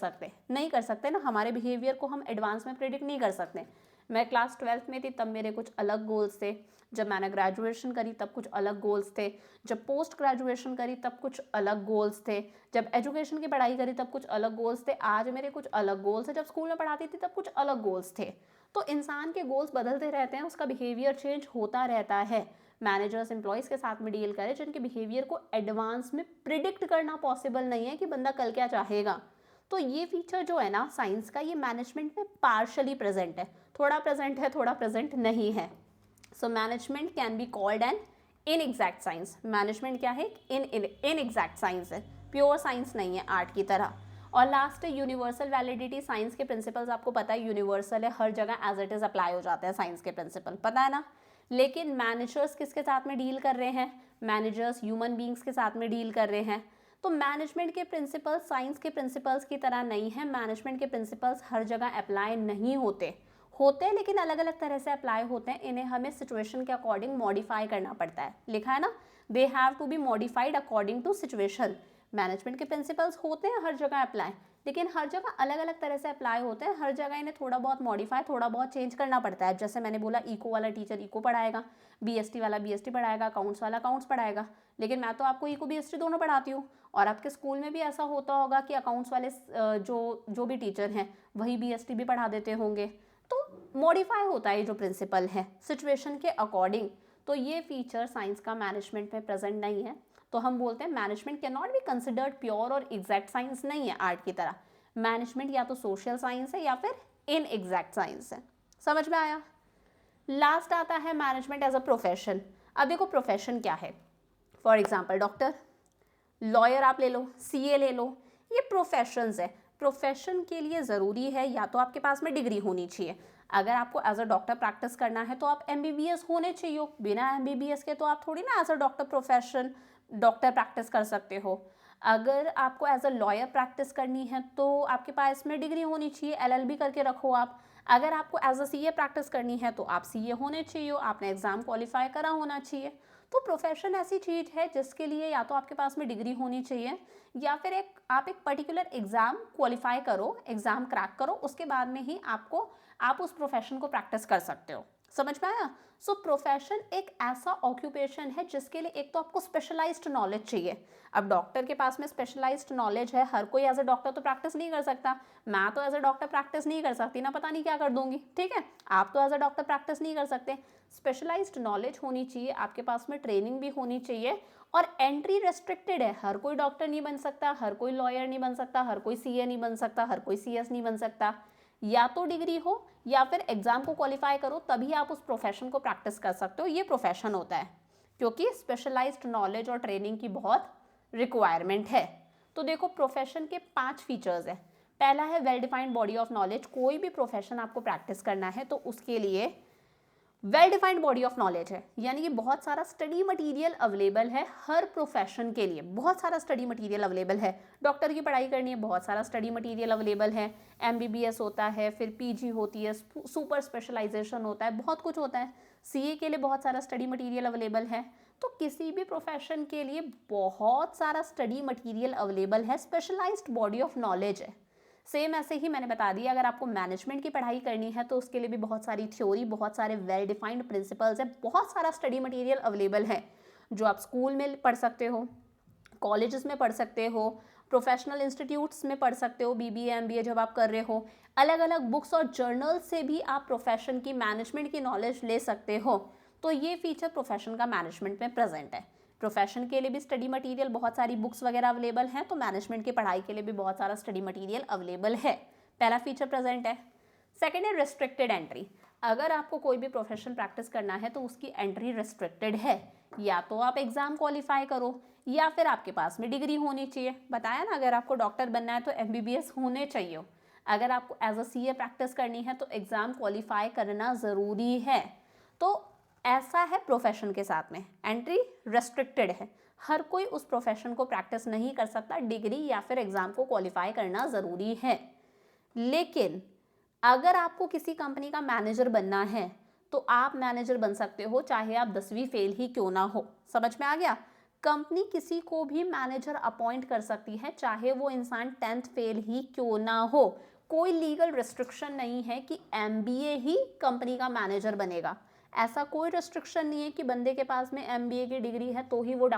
सकते ना। हमारे बिहेवियर को हम एडवांस में प्रिडिक्ट नहीं कर सकते। मैं क्लास 12th में थी तब मेरे कुछ अलग गोल्स थे, जब मैंने ग्रेजुएशन करी तब कुछ अलग गोल्स थे, जब पोस्ट ग्रेजुएशन करी तब कुछ अलग गोल्स थे, जब एजुकेशन की पढ़ाई करी तब कुछ अलग गोल्स थे, आज मेरे कुछ अलग गोल्स है, जब स्कूल में पढ़ाती थी तब कुछ अलग गोल्स थे। तो इंसान के गोल्स बदलते रहते हैं, उसका बिहेवियर चेंज होता रहता है। मैनेजर्स एम्प्लॉयज़ के साथ में डील करें जिनके बिहेवियर को एडवांस में प्रिडिक्ट करना पॉसिबल नहीं है कि बंदा कल क्या चाहेगा। तो ये फीचर जो है ना साइंस का, ये मैनेजमेंट में पार्शली प्रेजेंट है, थोड़ा प्रेजेंट है, थोड़ा प्रेजेंट नहीं है। So management can be called an inexact science. Management क्या है, इनएग्जैक्ट साइंस है, प्योर साइंस नहीं है आर्ट की तरह। और लास्ट है यूनिवर्सल वैलिडिटी। साइंस के प्रिंसिपल्स आपको पता है यूनिवर्सल है, हर जगह एज इट इज़ अप्लाई हो जाते हैं साइंस के प्रिंसिपल, पता है ना। लेकिन मैनेजर्स किसके साथ में डील कर रहे हैं, मैनेजर्स ह्यूमन बींग्स के साथ में डील कर रहे हैं। तो मैनेजमेंट के प्रिंसिपल्स साइंस के प्रिंसिपल्स की तरह नहीं है। मैनेजमेंट के प्रिंसिपल्स हर जगह अप्लाई नहीं होते लेकिन अलग अलग तरह से अप्लाई होते हैं। इन्हें हमें सिचुएशन के अकॉर्डिंग मॉडिफाई करना पड़ता है, लिखा है ना, they have to be modified according to situation. Management के प्रिंसिपल्स होते हैं हर जगह अप्लाई, लेकिन हर जगह अलग अलग तरह से अप्लाई होते हैं। हर जगह इन्हें थोड़ा बहुत मॉडिफाई, थोड़ा बहुत चेंज करना पड़ता है। जैसे मैंने बोला, इको वाला टीचर इको पढ़ाएगा, BST वाला BST पढ़ाएगा, अकाउंट्स वाला अकाउंट्स पढ़ाएगा। लेकिन मैं तो आपको इको BST दोनों पढ़ाती हूँ, और आपके स्कूल में भी ऐसा होता होगा कि अकाउंट्स वाले जो भी टीचर हैं वही BST भी पढ़ा देते होंगे। तो मॉडिफाई होता है जो प्रिंसिपल है सिचुएशन के अकॉर्डिंग। तो ये फीचर साइंस का मैनेजमेंट में प्रेजेंट नहीं है। तो हम बोलते हैं management can not be considered pure और एग्जैक्ट साइंस नहीं है आर्ट की तरह। मैनेजमेंट या तो सोशल साइंस है या फिर इनएग्जैक्ट साइंस है। समझ में आया। लास्ट आता है मैनेजमेंट एज अ प्रोफेशन। अब देखो प्रोफेशन क्या है, फॉर एग्जाम्पल डॉक्टर, लॉयर आप ले लो, सीए ले लो, ये प्रोफेशंस है। प्रोफेशन के लिए ज़रूरी है या तो आपके पास में डिग्री होनी चाहिए। अगर आपको एज अ डॉक्टर प्रैक्टिस करना है तो आप एमबीबीएस होने चाहिए। बिना एमबीबीएस के तो आप थोड़ी ना as a doctor profession doctor practice कर सकते हो। अगर आपको एज अ लॉयर प्रैक्टिस करनी है तो आपके पास में डिग्री होनी चाहिए, एलएलबी करके रखो आप। अगर आपको एज अ सीए प्रैक्टिस करनी है तो आप सीए होने चाहिए, आपने एग्ज़ाम क्वालिफाई करा होना चाहिए। तो प्रोफेशन ऐसी चीज़ है जिसके लिए या तो आपके पास में डिग्री होनी चाहिए या फिर आप एक पर्टिकुलर एग्ज़ाम क्वालिफाई करो, एग्ज़ाम क्रैक करो, उसके बाद में ही आप उस प्रोफेशन को प्रैक्टिस कर सकते हो। समझ में आया? सो प्रोफेशन एक ऐसा ऑक्यूपेशन है जिसके लिए एक तो आपको स्पेशलाइज्ड नॉलेज चाहिए। अब डॉक्टर के पास में स्पेशलाइज्ड नॉलेज है, हर कोई एज अ डॉक्टर तो प्रैक्टिस नहीं कर सकता। मैं तो एज अ डॉक्टर प्रैक्टिस नहीं कर सकती ना, पता नहीं क्या कर दूंगी, ठीक है। आप तो एज अ डॉक्टर प्रैक्टिस नहीं कर सकते। स्पेशलाइज्ड नॉलेज होनी चाहिए, आपके पास में ट्रेनिंग भी होनी चाहिए, और एंट्री रेस्ट्रिक्टेड है। हर कोई डॉक्टर नहीं बन सकता, हर कोई लॉयर नहीं बन सकता, हर कोई सीए नहीं बन सकता, हर कोई सीएस नहीं बन सकता। या तो डिग्री हो या फिर एग्जाम को क्वालिफाई करो, तभी आप उस प्रोफेशन को प्रैक्टिस कर सकते हो। ये प्रोफेशन होता है, क्योंकि स्पेशलाइज्ड नॉलेज और ट्रेनिंग की बहुत रिक्वायरमेंट है। तो देखो प्रोफेशन के 5 फीचर्स है। पहला है well defined body of knowledge. कोई भी प्रोफेशन आपको प्रैक्टिस करना है तो उसके लिए well defined body of knowledge है, यानी कि बहुत सारा स्टडी मटेरियल अवेलेबल है हर प्रोफेशन के लिए। बहुत सारा स्टडी मटेरियल अवेलेबल है। डॉक्टर की पढ़ाई करनी है, बहुत सारा स्टडी मटेरियल अवेलेबल है। एमबीबीएस होता है, फिर पीजी होती है, सुपर स्पेशलाइजेशन होता है, बहुत कुछ होता है। सीए के लिए बहुत सारा स्टडी मटेरियल अवेलेबल है। तो किसी भी प्रोफेशन के लिए बहुत सारा स्टडी मटेरियल अवेलेबल है, स्पेशलाइज्ड बॉडी ऑफ नॉलेज है। सेम ऐसे ही मैंने बता दिया, अगर आपको मैनेजमेंट की पढ़ाई करनी है तो उसके लिए भी बहुत सारी थ्योरी, बहुत सारे वेल डिफाइंड प्रिंसिपल्स है, बहुत सारा स्टडी मटेरियल अवेलेबल है जो आप स्कूल में पढ़ सकते हो, कॉलेजेस में पढ़ सकते हो, प्रोफेशनल इंस्टीट्यूट्स में पढ़ सकते हो, बीबीए एमबीए जब आप कर रहे हो। अलग अलग बुक्स और जर्नल से भी आप प्रोफेशन की, मैनेजमेंट की नॉलेज ले सकते हो। तो ये फीचर प्रोफेशन का मैनेजमेंट में प्रेजेंट है। प्रोफेशन के लिए भी स्टडी मटेरियल, बहुत सारी बुक्स वगैरह अवेलेबल हैं, तो मैनेजमेंट की पढ़ाई के लिए भी बहुत सारा स्टडी मटेरियल अवेलेबल है। पहला फीचर प्रेजेंट है। सेकेंड है रिस्ट्रिक्टेड एंट्री। अगर आपको कोई भी प्रोफेशन प्रैक्टिस करना है तो उसकी एंट्री रिस्ट्रिक्टेड है। या तो आप एग्जाम क्वालिफाई करो या फिर आपके पास में डिग्री होनी चाहिए। बताया ना, अगर आपको डॉक्टर बनना है तो एमबीबीएस होने चाहिए। अगर आपको एज अ सीए प्रैक्टिस करनी है तो एग्जाम क्वालिफाई करना ज़रूरी है। तो ऐसा है प्रोफेशन के साथ में, एंट्री रेस्ट्रिक्टेड है। हर कोई उस प्रोफेशन को प्रैक्टिस नहीं कर सकता, डिग्री या फिर एग्जाम को क्वालिफाई करना ज़रूरी है। लेकिन अगर आपको किसी कंपनी का मैनेजर बनना है तो आप मैनेजर बन सकते हो, चाहे आप 10वीं फेल ही क्यों ना हो। समझ में आ गया? कंपनी किसी को भी मैनेजर अपॉइंट कर सकती है, चाहे वो इंसान 10th फेल ही क्यों ना हो। कोई लीगल रिस्ट्रिक्शन नहीं है कि एमबीए ही कंपनी का मैनेजर बनेगा। ऐसा कोई रिस्ट्रिक्शन नहीं है कि बंदे के पास में एमबीए की डिग्री है तो ही वो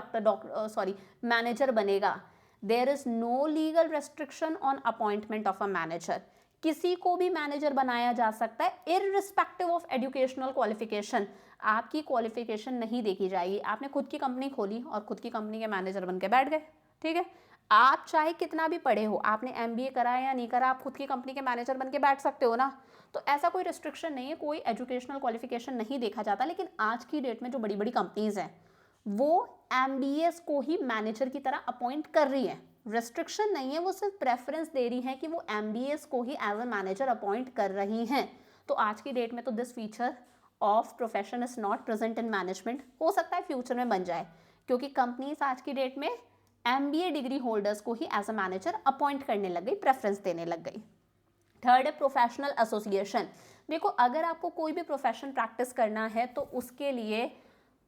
मैनेजर बनेगा। There is no legal restriction on appointment of a manager. किसी को भी मैनेजर बनाया जा सकता है इररिस्पेक्टिव ऑफ एजुकेशनल क्वालिफिकेशन। आपकी क्वालिफिकेशन नहीं देखी जाएगी। आपने खुद की कंपनी खोली और खुद की कंपनी के मैनेजर बन के बैठ गए, ठीक है। आप चाहे कितना भी पढ़े हो, आपने एमबीए करा है या नहीं करा, आप खुद की कंपनी के मैनेजर बन के बैठ सकते हो ना। तो ऐसा कोई रिस्ट्रिक्शन नहीं है, कोई एजुकेशनल क्वालिफिकेशन नहीं देखा जाता। लेकिन आज की डेट में जो बड़ी बड़ी कंपनीज हैं वो एमबीएस को ही मैनेजर की तरह अपॉइंट कर रही है। रिस्ट्रिक्शन नहीं है, वो सिर्फ प्रेफरेंस दे रही है कि वो एमबीएस को ही एज अ मैनेजर अपॉइंट कर रही हैं। तो आज की डेट में तो this feature of profession is not present in management. हो सकता है फ्यूचर में बन जाए, क्योंकि कंपनीज आज की डेट में एमबीए डिग्री होल्डर्स को ही एज अ मैनेजर अपॉइंट करने लग गई, प्रेफरेंस देने लग गई। थर्ड है प्रोफेशनल एसोसिएशन। देखो, अगर आपको कोई भी प्रोफेशन प्रैक्टिस करना है तो उसके लिए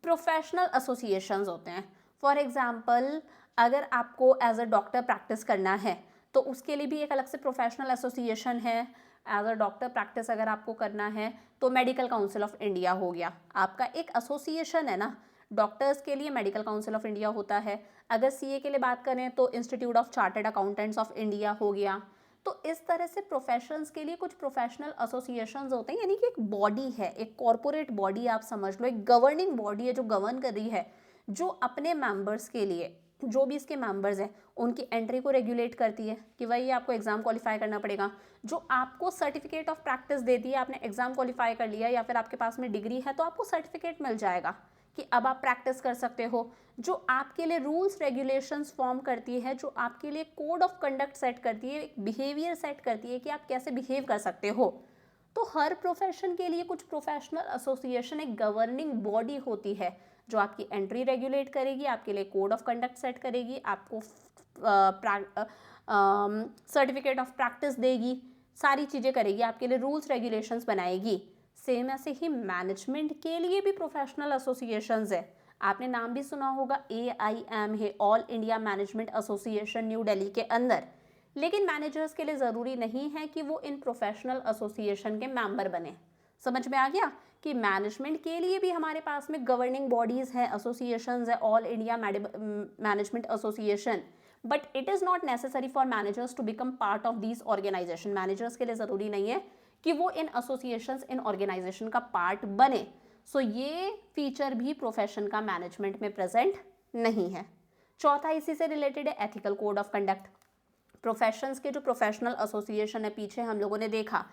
प्रोफेशनल एसोसिएशंस होते हैं। फॉर एग्जांपल, अगर आपको एज अ डॉक्टर प्रैक्टिस करना है तो उसके लिए भी एक अलग से प्रोफेशनल एसोसिएशन है। एज अ डॉक्टर प्रैक्टिस अगर आपको करना है तो मेडिकल काउंसिल ऑफ इंडिया हो गया, आपका एक एसोसिएशन है ना। डॉक्टर्स के लिए मेडिकल काउंसिल ऑफ इंडिया होता है। अगर सीए के लिए बात करें तो institute of chartered accountants of India हो गया। तो इस तरह से प्रोफेशंस के लिए कुछ प्रोफेशनल एसोसिएशंस होते हैं, यानी कि एक बॉडी है, एक कॉरपोरेट बॉडी आप समझ लो, एक गवर्निंग बॉडी है जो गवर्न कर रही है, जो अपने मेंबर्स के लिए, जो भी इसके मेंबर्स हैं उनकी एंट्री को रेगुलेट करती है कि भाई आपको एग्जाम क्वालिफाई करना पड़ेगा। जो आपको सर्टिफिकेट ऑफ प्रैक्टिस देती है, आपने एग्जाम क्वालिफाई कर लिया या फिर आपके पास में डिग्री है तो आपको सर्टिफिकेट मिल जाएगा कि अब आप प्रैक्टिस कर सकते हो, जो आपके लिए रूल्स रेगुलेशंस फॉर्म करती है, जो आपके लिए कोड ऑफ कंडक्ट सेट करती है, एक बिहेवियर सेट करती है कि आप कैसे बिहेव कर सकते हो। तो हर प्रोफेशन के लिए कुछ प्रोफेशनल एसोसिएशन एक गवर्निंग बॉडी होती है जो आपकी एंट्री रेगुलेट करेगी, आपके लिए कोड ऑफ कंडक्ट सेट करेगी, आपको सर्टिफिकेट ऑफ प्रैक्टिस देगी, सारी चीज़ें करेगी, आपके लिए रूल्स रेगुलेशंस बनाएगी। सेम ऐसे ही मैनेजमेंट के लिए भी प्रोफेशनल एसोसिएशंस है। आपने नाम भी सुना होगा, AIM है, all India management association, new Delhi के अंदर। लेकिन मैनेजर्स के लिए ज़रूरी नहीं है कि वो इन प्रोफेशनल एसोसिएशन के मेंबर बने। समझ में आ गया कि मैनेजमेंट के लिए भी हमारे पास में गवर्निंग बॉडीज़ हैं, एसोसिएशंस है, all India management association, but it is not necessary for managers to become part of these organization. Managers के लिए ज़रूरी नहीं है कि वो इन एसोसिएशंस, इन ऑर्गेनाइजेशन का पार्ट बने। सो ये फीचर भी प्रोफेशन का मैनेजमेंट में प्रेजेंट नहीं है। चौथा इसी से रिलेटेड है ethical code of conduct. Professions के जो प्रोफेशनल एसोसिएशन है, पीछे हम लोगों ने देखा,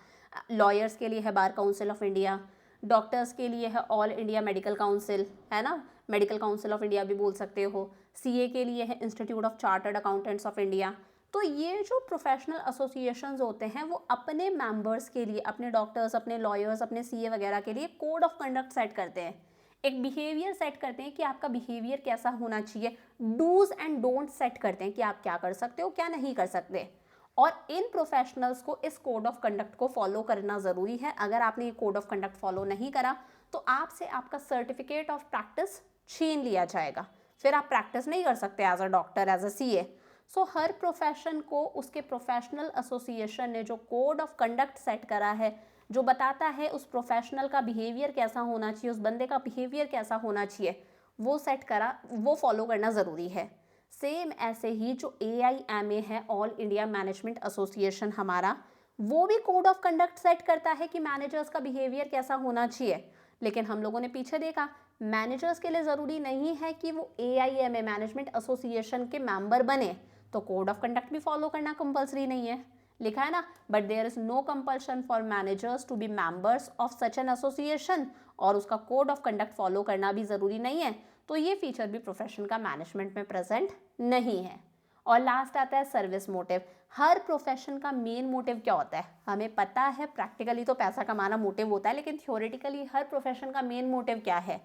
लॉयर्स के लिए है bar council of India, doctors के लिए है ऑल इंडिया मेडिकल काउंसिल, है ना, मेडिकल काउंसिल ऑफ इंडिया भी बोल सकते हो। CA के लिए है institute of chartered accountants of India. तो ये जो प्रोफेशनल एसोसिएशंस होते हैं वो अपने मेंबर्स के लिए, अपने डॉक्टर्स, अपने लॉयर्स, अपने CA वगैरह के लिए कोड ऑफ कंडक्ट सेट करते हैं, एक बिहेवियर सेट करते हैं कि आपका बिहेवियर कैसा होना चाहिए, डूज एंड डोंट सेट करते हैं कि आप क्या कर सकते हो, क्या नहीं कर सकते। और इन प्रोफेशनल्स को इस कोड ऑफ कंडक्ट को फॉलो करना ज़रूरी है। अगर आपने ये कोड ऑफ कंडक्ट फॉलो नहीं करा तो आपसे आपका सर्टिफिकेट ऑफ प्रैक्टिस छीन लिया जाएगा, फिर आप प्रैक्टिस नहीं कर सकते as a doctor, as a CA। So हर प्रोफेशन को उसके प्रोफेशनल एसोसिएशन ने जो कोड ऑफ कंडक्ट सेट करा है, जो बताता है उस प्रोफेशनल का बिहेवियर कैसा होना चाहिए, उस बंदे का बिहेवियर कैसा होना चाहिए, वो सेट करा, वो फॉलो करना ज़रूरी है। सेम ऐसे ही जो AIMA है, ऑल इंडिया मैनेजमेंट एसोसिएशन हमारा, वो भी कोड ऑफ कंडक्ट सेट करता है कि मैनेजर्स का बिहेवियर कैसा होना चाहिए। लेकिन हम लोगों ने पीछे देखा, मैनेजर्स के लिए ज़रूरी नहीं है कि वो AIMA मैनेजमेंट एसोसिएशन के मेंबर बने, तो कोड ऑफ कंडक्ट भी फॉलो करना कंपलसरी नहीं है। लिखा है ना, but there is no compulsion for managers to be members of such an association, और उसका कोड ऑफ कंडक्ट फॉलो करना भी ज़रूरी नहीं है। तो ये फीचर भी प्रोफेशन का मैनेजमेंट में प्रेजेंट नहीं है। और लास्ट आता है सर्विस मोटिव। हर प्रोफेशन का मेन मोटिव क्या होता है हमें पता है, प्रैक्टिकली तो पैसा कमाना मोटिव होता है, लेकिन थ्योरेटिकली हर प्रोफेशन का मेन मोटिव क्या है,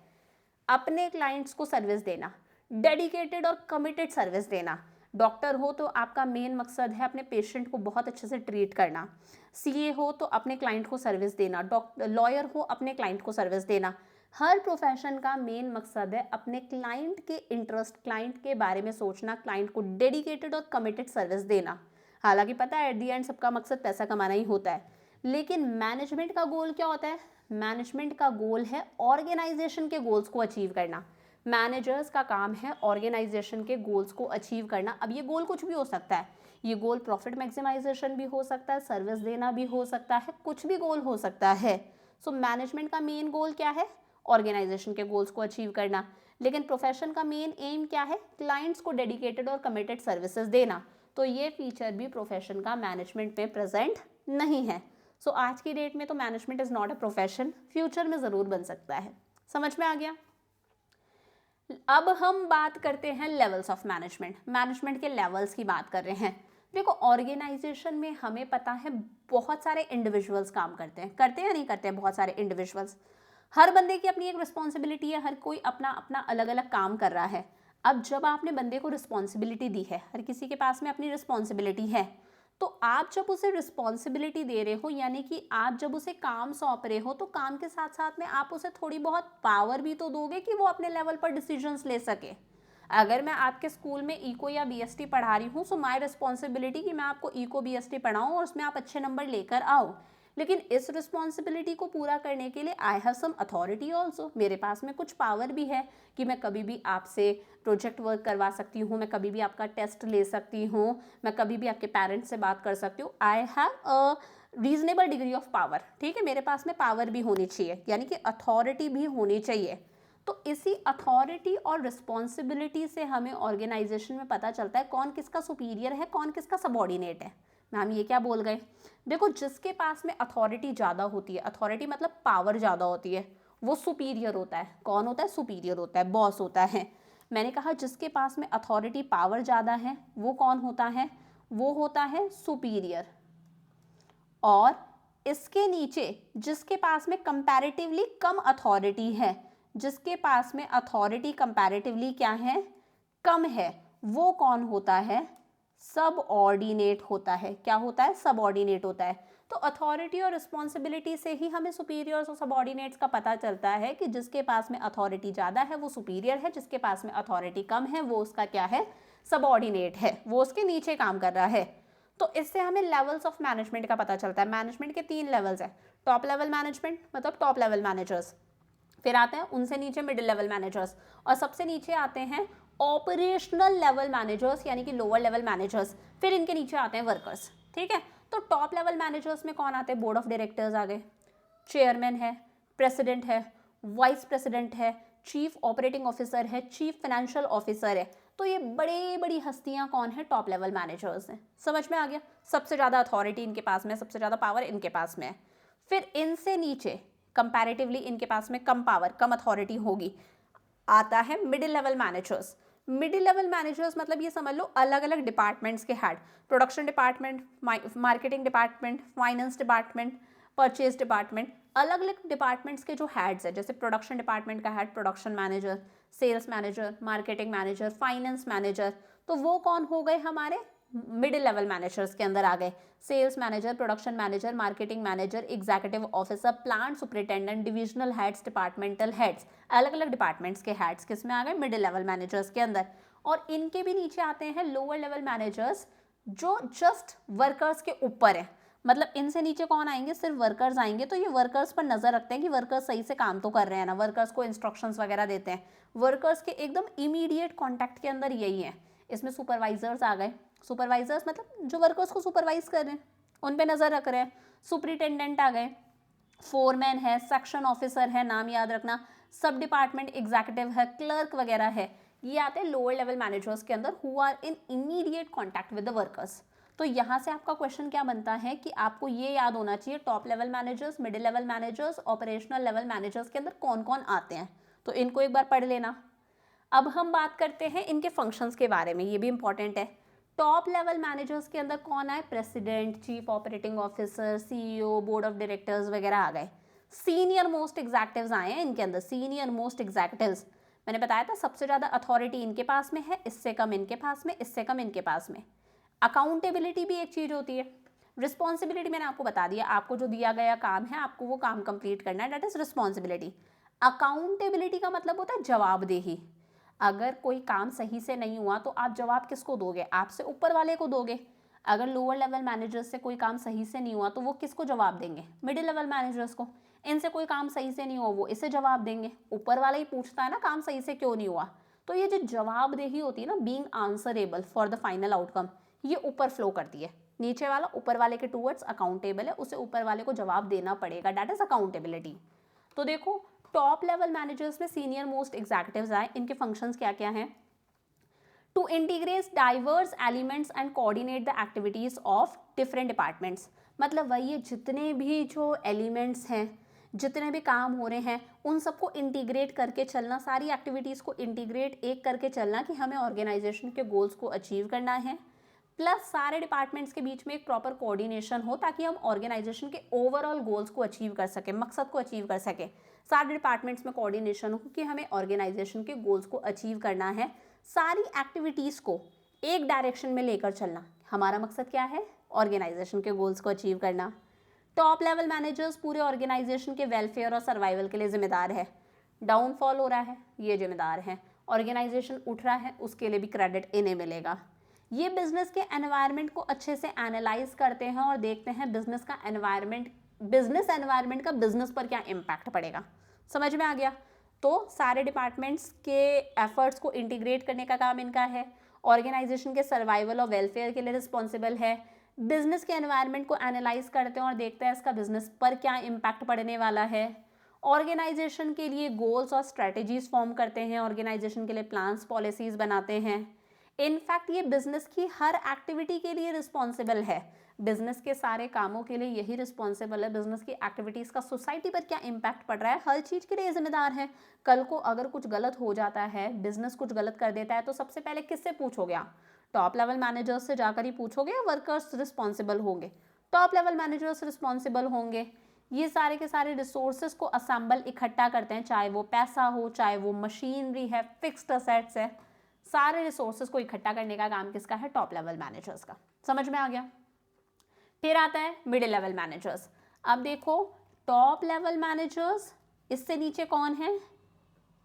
अपने क्लाइंट्स को सर्विस देना, डेडिकेटेड और कमिटेड सर्विस देना। डॉक्टर हो तो आपका मेन मकसद है अपने पेशेंट को बहुत अच्छे से ट्रीट करना, CA हो तो अपने क्लाइंट को सर्विस देना, लॉयर हो अपने क्लाइंट को सर्विस देना। हर प्रोफेशन का मेन मकसद है अपने क्लाइंट के इंटरेस्ट, क्लाइंट के बारे में सोचना, क्लाइंट को डेडिकेटेड और कमिटेड सर्विस देना। हालांकि पता है एट दी एंड सबका मकसद पैसा कमाना ही होता है, लेकिन मैनेजमेंट का गोल क्या होता है, मैनेजमेंट का गोल है ऑर्गेनाइजेशन के गोल्स को अचीव करना। मैनेजर्स का काम है ऑर्गेनाइजेशन के गोल्स को अचीव करना। अब ये गोल कुछ भी हो सकता है, ये गोल प्रॉफिट मैक्सिमाइजेशन भी हो सकता है, सर्विस देना भी हो सकता है, कुछ भी गोल हो सकता है। सो मैनेजमेंट का मेन गोल क्या है, ऑर्गेनाइजेशन के गोल्स को अचीव करना। लेकिन प्रोफेशन का मेन एम क्या है, क्लाइंट्स को डेडिकेटेड और कमिटेड सर्विसेज देना। तो ये फीचर भी प्रोफेशन का मैनेजमेंट में प्रेजेंट नहीं है। सो आज की डेट में तो management is not a profession, future में ज़रूर बन सकता है। समझ में आ गया। अब हम बात करते हैं लेवल्स ऑफ मैनेजमेंट। मैनेजमेंट के लेवल्स की बात कर रहे हैं। देखो, ऑर्गेनाइजेशन में हमें पता है बहुत सारे इंडिविजुअल्स काम करते हैं या नहीं करते हैं, बहुत सारे इंडिविजुअल्स। हर बंदे की अपनी एक रिस्पॉन्सिबिलिटी है, हर कोई अपना अपना अलग अलग काम कर रहा है। अब जब आपने बंदे को रिस्पॉन्सिबिलिटी दी है, हर किसी के पास में अपनी रिस्पॉन्सिबिलिटी है, तो आप जब उसे रिस्पॉन्सिबिलिटी दे रहे हो, यानी कि आप जब उसे काम सौंप रहे हो, तो काम के साथ साथ में आप उसे थोड़ी बहुत पावर भी तो दोगे कि वो अपने लेवल पर डिसीजंस ले सके। अगर मैं आपके स्कूल में इको या BST पढ़ा रही हूँ, सो माय रिस्पॉन्सिबिलिटी कि मैं आपको इको BST पढ़ाऊँ और उसमें आप अच्छे नंबर लेकर आओ। लेकिन इस रिस्पॉन्सिबिलिटी को पूरा करने के लिए I have some authority also, मेरे पास में कुछ पावर भी है कि मैं कभी भी आपसे प्रोजेक्ट वर्क करवा सकती हूँ, मैं कभी भी आपका टेस्ट ले सकती हूँ, मैं कभी भी आपके पेरेंट्स से बात कर सकती हूँ। I have a reasonable degree of power, ठीक है, मेरे पास में पावर भी होनी चाहिए, यानी कि अथॉरिटी भी होनी चाहिए। तो इसी अथॉरिटी और रिस्पॉन्सिबिलिटी से हमें ऑर्गेनाइजेशन में पता चलता है कौन किसका सुपीरियर है, कौन किसका सबॉर्डिनेट है। मैम ये क्या बोल गए, देखो जिसके पास में अथॉरिटी ज़्यादा होती है, अथॉरिटी मतलब पावर ज़्यादा होती है, वो सुपीरियर होता है। कौन होता है? सुपीरियर होता है, बॉस होता है। मैंने कहा जिसके पास में अथॉरिटी पावर ज़्यादा है वो कौन होता है? वो होता है सुपीरियर। और इसके नीचे जिसके पास में कंपैरेटिवली कम अथॉरिटी है, जिसके पास में अथॉरिटी कंपैरेटिवली क्या है? कम है, वो कौन होता है? सबऑर्डिनेट होता है। क्या होता है? सबऑर्डिनेट होता है। तो अथॉरिटी और रिस्पॉन्सिबिलिटी से ही हमें सुपीरियर्स और सबऑर्डिनेट्स का पता चलता है कि जिसके पास में अथॉरिटी ज़्यादा है वो सुपीरियर है, जिसके पास में अथॉरिटी कम है वो उसका क्या है? सबऑर्डिनेट है, वो उसके नीचे काम कर रहा है। तो इससे हमें लेवल्स ऑफ मैनेजमेंट का पता चलता है। मैनेजमेंट के 3 लेवल्स हैं। टॉप लेवल मैनेजमेंट मतलब टॉप लेवल मैनेजर्स, फिर आते हैं उनसे नीचे मिडिल लेवल मैनेजर्स, और सबसे नीचे आते हैं ऑपरेशनल लेवल मैनेजर्स यानी कि लोअर लेवल मैनेजर्स, फिर इनके नीचे आते हैं वर्कर्स। ठीक है, तो टॉप लेवल मैनेजर्स में कौन आते हैं? बोर्ड ऑफ डायरेक्टर्स आ गए, चेयरमैन है, प्रेसिडेंट है, वाइस प्रेसिडेंट है, चीफ ऑपरेटिंग ऑफिसर है, चीफ फाइनेंशियल ऑफिसर है। तो ये बड़ी बड़ी हस्तियां कौन है? टॉप लेवल मैनेजर्स हैं। समझ में आ गया? सबसे ज़्यादा अथॉरिटी इनके पास में, सबसे ज़्यादा पावर इनके पास में है। फिर इनसे नीचे कंपैरेटिवली इनके पास में कम पावर, कम अथॉरिटी होगी, आता है middle level managers. Middle level managers मतलब ये समझ लो अलग अलग डिपार्टमेंट्स के head, production department, marketing department, finance department, purchase department, अलग अलग डिपार्टमेंट्स के जो हेड्स है, जैसे प्रोडक्शन डिपार्टमेंट का head production manager, sales manager, marketing manager, finance manager, तो वो कौन हो गए? हमारे मिडिल लेवल मैनेजर्स के अंदर आ गए। Sales manager, production manager, marketing manager, executive officer, plant superintendent, divisional heads, departmental heads, अलग अलग डिपार्टमेंट्स के हेड्स किस में आ गए? मिडिल लेवल मैनेजर्स के अंदर। और इनके भी नीचे आते हैं लोअर लेवल मैनेजर्स जो जस्ट वर्कर्स के ऊपर है। मतलब इनसे नीचे कौन आएंगे? सिर्फ वर्कर्स आएंगे। तो ये वर्कर्स पर नजर रखते हैं कि वर्कर्स सही से काम तो कर रहे हैं ना, वर्कर्स को इंस्ट्रक्शंस वगैरह देते हैं। वर्कर्स के एकदम इमीडिएट कॉन्टैक्ट के अंदर यही है। इसमें सुपरवाइजर्स आ गए। सुपरवाइजर्स मतलब जो वर्कर्स को सुपरवाइज कर रहे हैं, उन पे नजर रख रहे हैं। सुपरिटेंडेंट आ गए, फोरमैन है, सेक्शन ऑफिसर है, नाम याद रखना, सब डिपार्टमेंट एग्जीक्यूटिव है, क्लर्क वगैरह है। ये आते हैं लोअर लेवल मैनेजर्स के अंदर who are in immediate contact with the workers. तो यहाँ से आपका क्वेश्चन क्या बनता है कि आपको ये याद होना चाहिए top level managers, middle level managers, operational level managers के अंदर कौन कौन आते हैं। तो इनको एक बार पढ़ लेना। अब हम बात करते हैं इनके फंक्शंस के बारे में, ये भी इंपॉर्टेंट है। टॉप लेवल मैनेजर्स के अंदर कौन आए? President, chief operating officer, CEO, board of directors वगैरह आ गए। सीनियर मोस्ट एग्जीक्यूटिव्स आए हैं इनके अंदर, सीनियर मोस्ट एग्जीक्यूटिव्स। मैंने बताया था सबसे ज़्यादा अथॉरिटी इनके पास में है, इससे कम इनके पास में, इससे कम इनके पास में। अकाउंटेबिलिटी भी एक चीज़ होती है। रिस्पॉन्सिबिलिटी मैंने आपको बता दिया, आपको जो दिया गया काम है आपको वो काम कंप्लीट करना है, दैट इज रिस्पॉन्सिबिलिटी। अकाउंटेबिलिटी का मतलब होता है जवाबदेही। अगर कोई काम सही से नहीं हुआ तो आप जवाब किसको दोगे? आपसे ऊपर वाले को दोगे। अगर लोअर लेवल मैनेजर्स से कोई काम सही से नहीं हुआ तो वो किसको जवाब देंगे? मिडिल लेवल मैनेजर्स को। इनसे कोई काम सही से नहीं हुआ वो इसे जवाब देंगे। ऊपर वाला ही पूछता है ना काम सही से क्यों नहीं हुआ। तो ये जो जवाबदेही होती है ना, being answerable for the final outcome, ये ऊपर फ्लो करती है। नीचे वाला ऊपर वाले के टूवर्ड्स अकाउंटेबल है, उसे ऊपर वाले को जवाब देना पड़ेगा, दैट इज अकाउंटेबिलिटी। तो देखो टॉप लेवल मैनेजर्स में सीनियर मोस्ट एग्जीक्यूटिव्स आए, इनके फंक्शंस क्या क्या हैं? To integrate diverse elements and coordinate the activities of different departments. मतलब वही जितने भी जो एलिमेंट्स हैं, जितने भी काम हो रहे हैं, उन सबको इंटीग्रेट करके चलना, सारी एक्टिविटीज़ को इंटीग्रेट एक करके चलना कि हमें ऑर्गेनाइजेशन के गोल्स को अचीव करना है। प्लस सारे डिपार्टमेंट्स के बीच में एक प्रॉपर कोऑर्डिनेशन हो ताकि हम ऑर्गेनाइजेशन के ओवरऑल गोल्स को अचीव कर सकें, मकसद को अचीव कर सकें। सारे डिपार्टमेंट्स में कोऑर्डिनेशन हो कि हमें ऑर्गेनाइजेशन के गोल्स को अचीव करना है। सारी एक्टिविटीज़ को एक डायरेक्शन में लेकर चलना, हमारा मकसद क्या है? ऑर्गेनाइजेशन के गोल्स को अचीव करना। टॉप लेवल मैनेजर्स पूरे ऑर्गेनाइजेशन के वेलफेयर और सर्वाइवल के लिए जिम्मेदार है। डाउनफॉल हो रहा है, ये जिम्मेदार हैं। ऑर्गेनाइजेशन उठ रहा है, उसके लिए भी क्रेडिट इन्हें मिलेगा। ये बिजनेस के एनवायरनमेंट को अच्छे से एनालाइज करते हैं और देखते हैं बिजनेस का एनवायरनमेंट, बिजनेस एनवायरनमेंट का बिजनेस पर क्या इम्पैक्ट पड़ेगा। समझ में आ गया? तो सारे डिपार्टमेंट्स के एफर्ट्स को इंटीग्रेट करने का काम इनका है। ऑर्गेनाइजेशन के सर्वाइवल और वेलफेयर के लिए रिस्पॉन्सिबल है। बिजनेस के एनवायरनमेंट को एनालाइज करते हैं और देखते हैं इसका बिजनेस पर क्या इम्पैक्ट पड़ने वाला है। ऑर्गेनाइजेशन के लिए गोल्स और स्ट्रेटजीज फॉर्म करते हैं, ऑर्गेनाइजेशन के लिए प्लान्स पॉलिसीज बनाते हैं। इनफैक्ट ये बिजनेस की हर एक्टिविटी के लिए रिस्पॉन्सिबल है। बिजनेस के सारे कामों के लिए यही रिस्पॉन्सिबल है, बिजनेस की एक्टिविटीज़ का सोसाइटी पर क्या इम्पैक्ट पड़ रहा है, हर चीज़ के लिए जिम्मेदार है। कल को अगर कुछ गलत हो जाता है, बिजनेस कुछ गलत कर देता है, तो सबसे पहले किससे पूछोगे आप? टॉप लेवल मैनेजर्स से जाकर ही पूछोगे या वर्कर्स रिस्पॉन्सिबल होंगे? टॉप लेवल मैनेजर्स रिस्पॉन्सिबल होंगे। ये सारे के सारे रिसोर्सेज को असेंबल इकट्ठा करते हैं, चाहे वो पैसा हो, चाहे वो मशीनरी है, फिक्स्ड असेट्स है, सारे रिसोर्सेज को इकट्ठा करने का काम किसका है? टॉप लेवल मैनेजर्स का। समझ में आ गया? फिर आता है मिडिल लेवल मैनेजर्स। अब देखो, टॉप लेवल मैनेजर्स, इससे नीचे कौन है?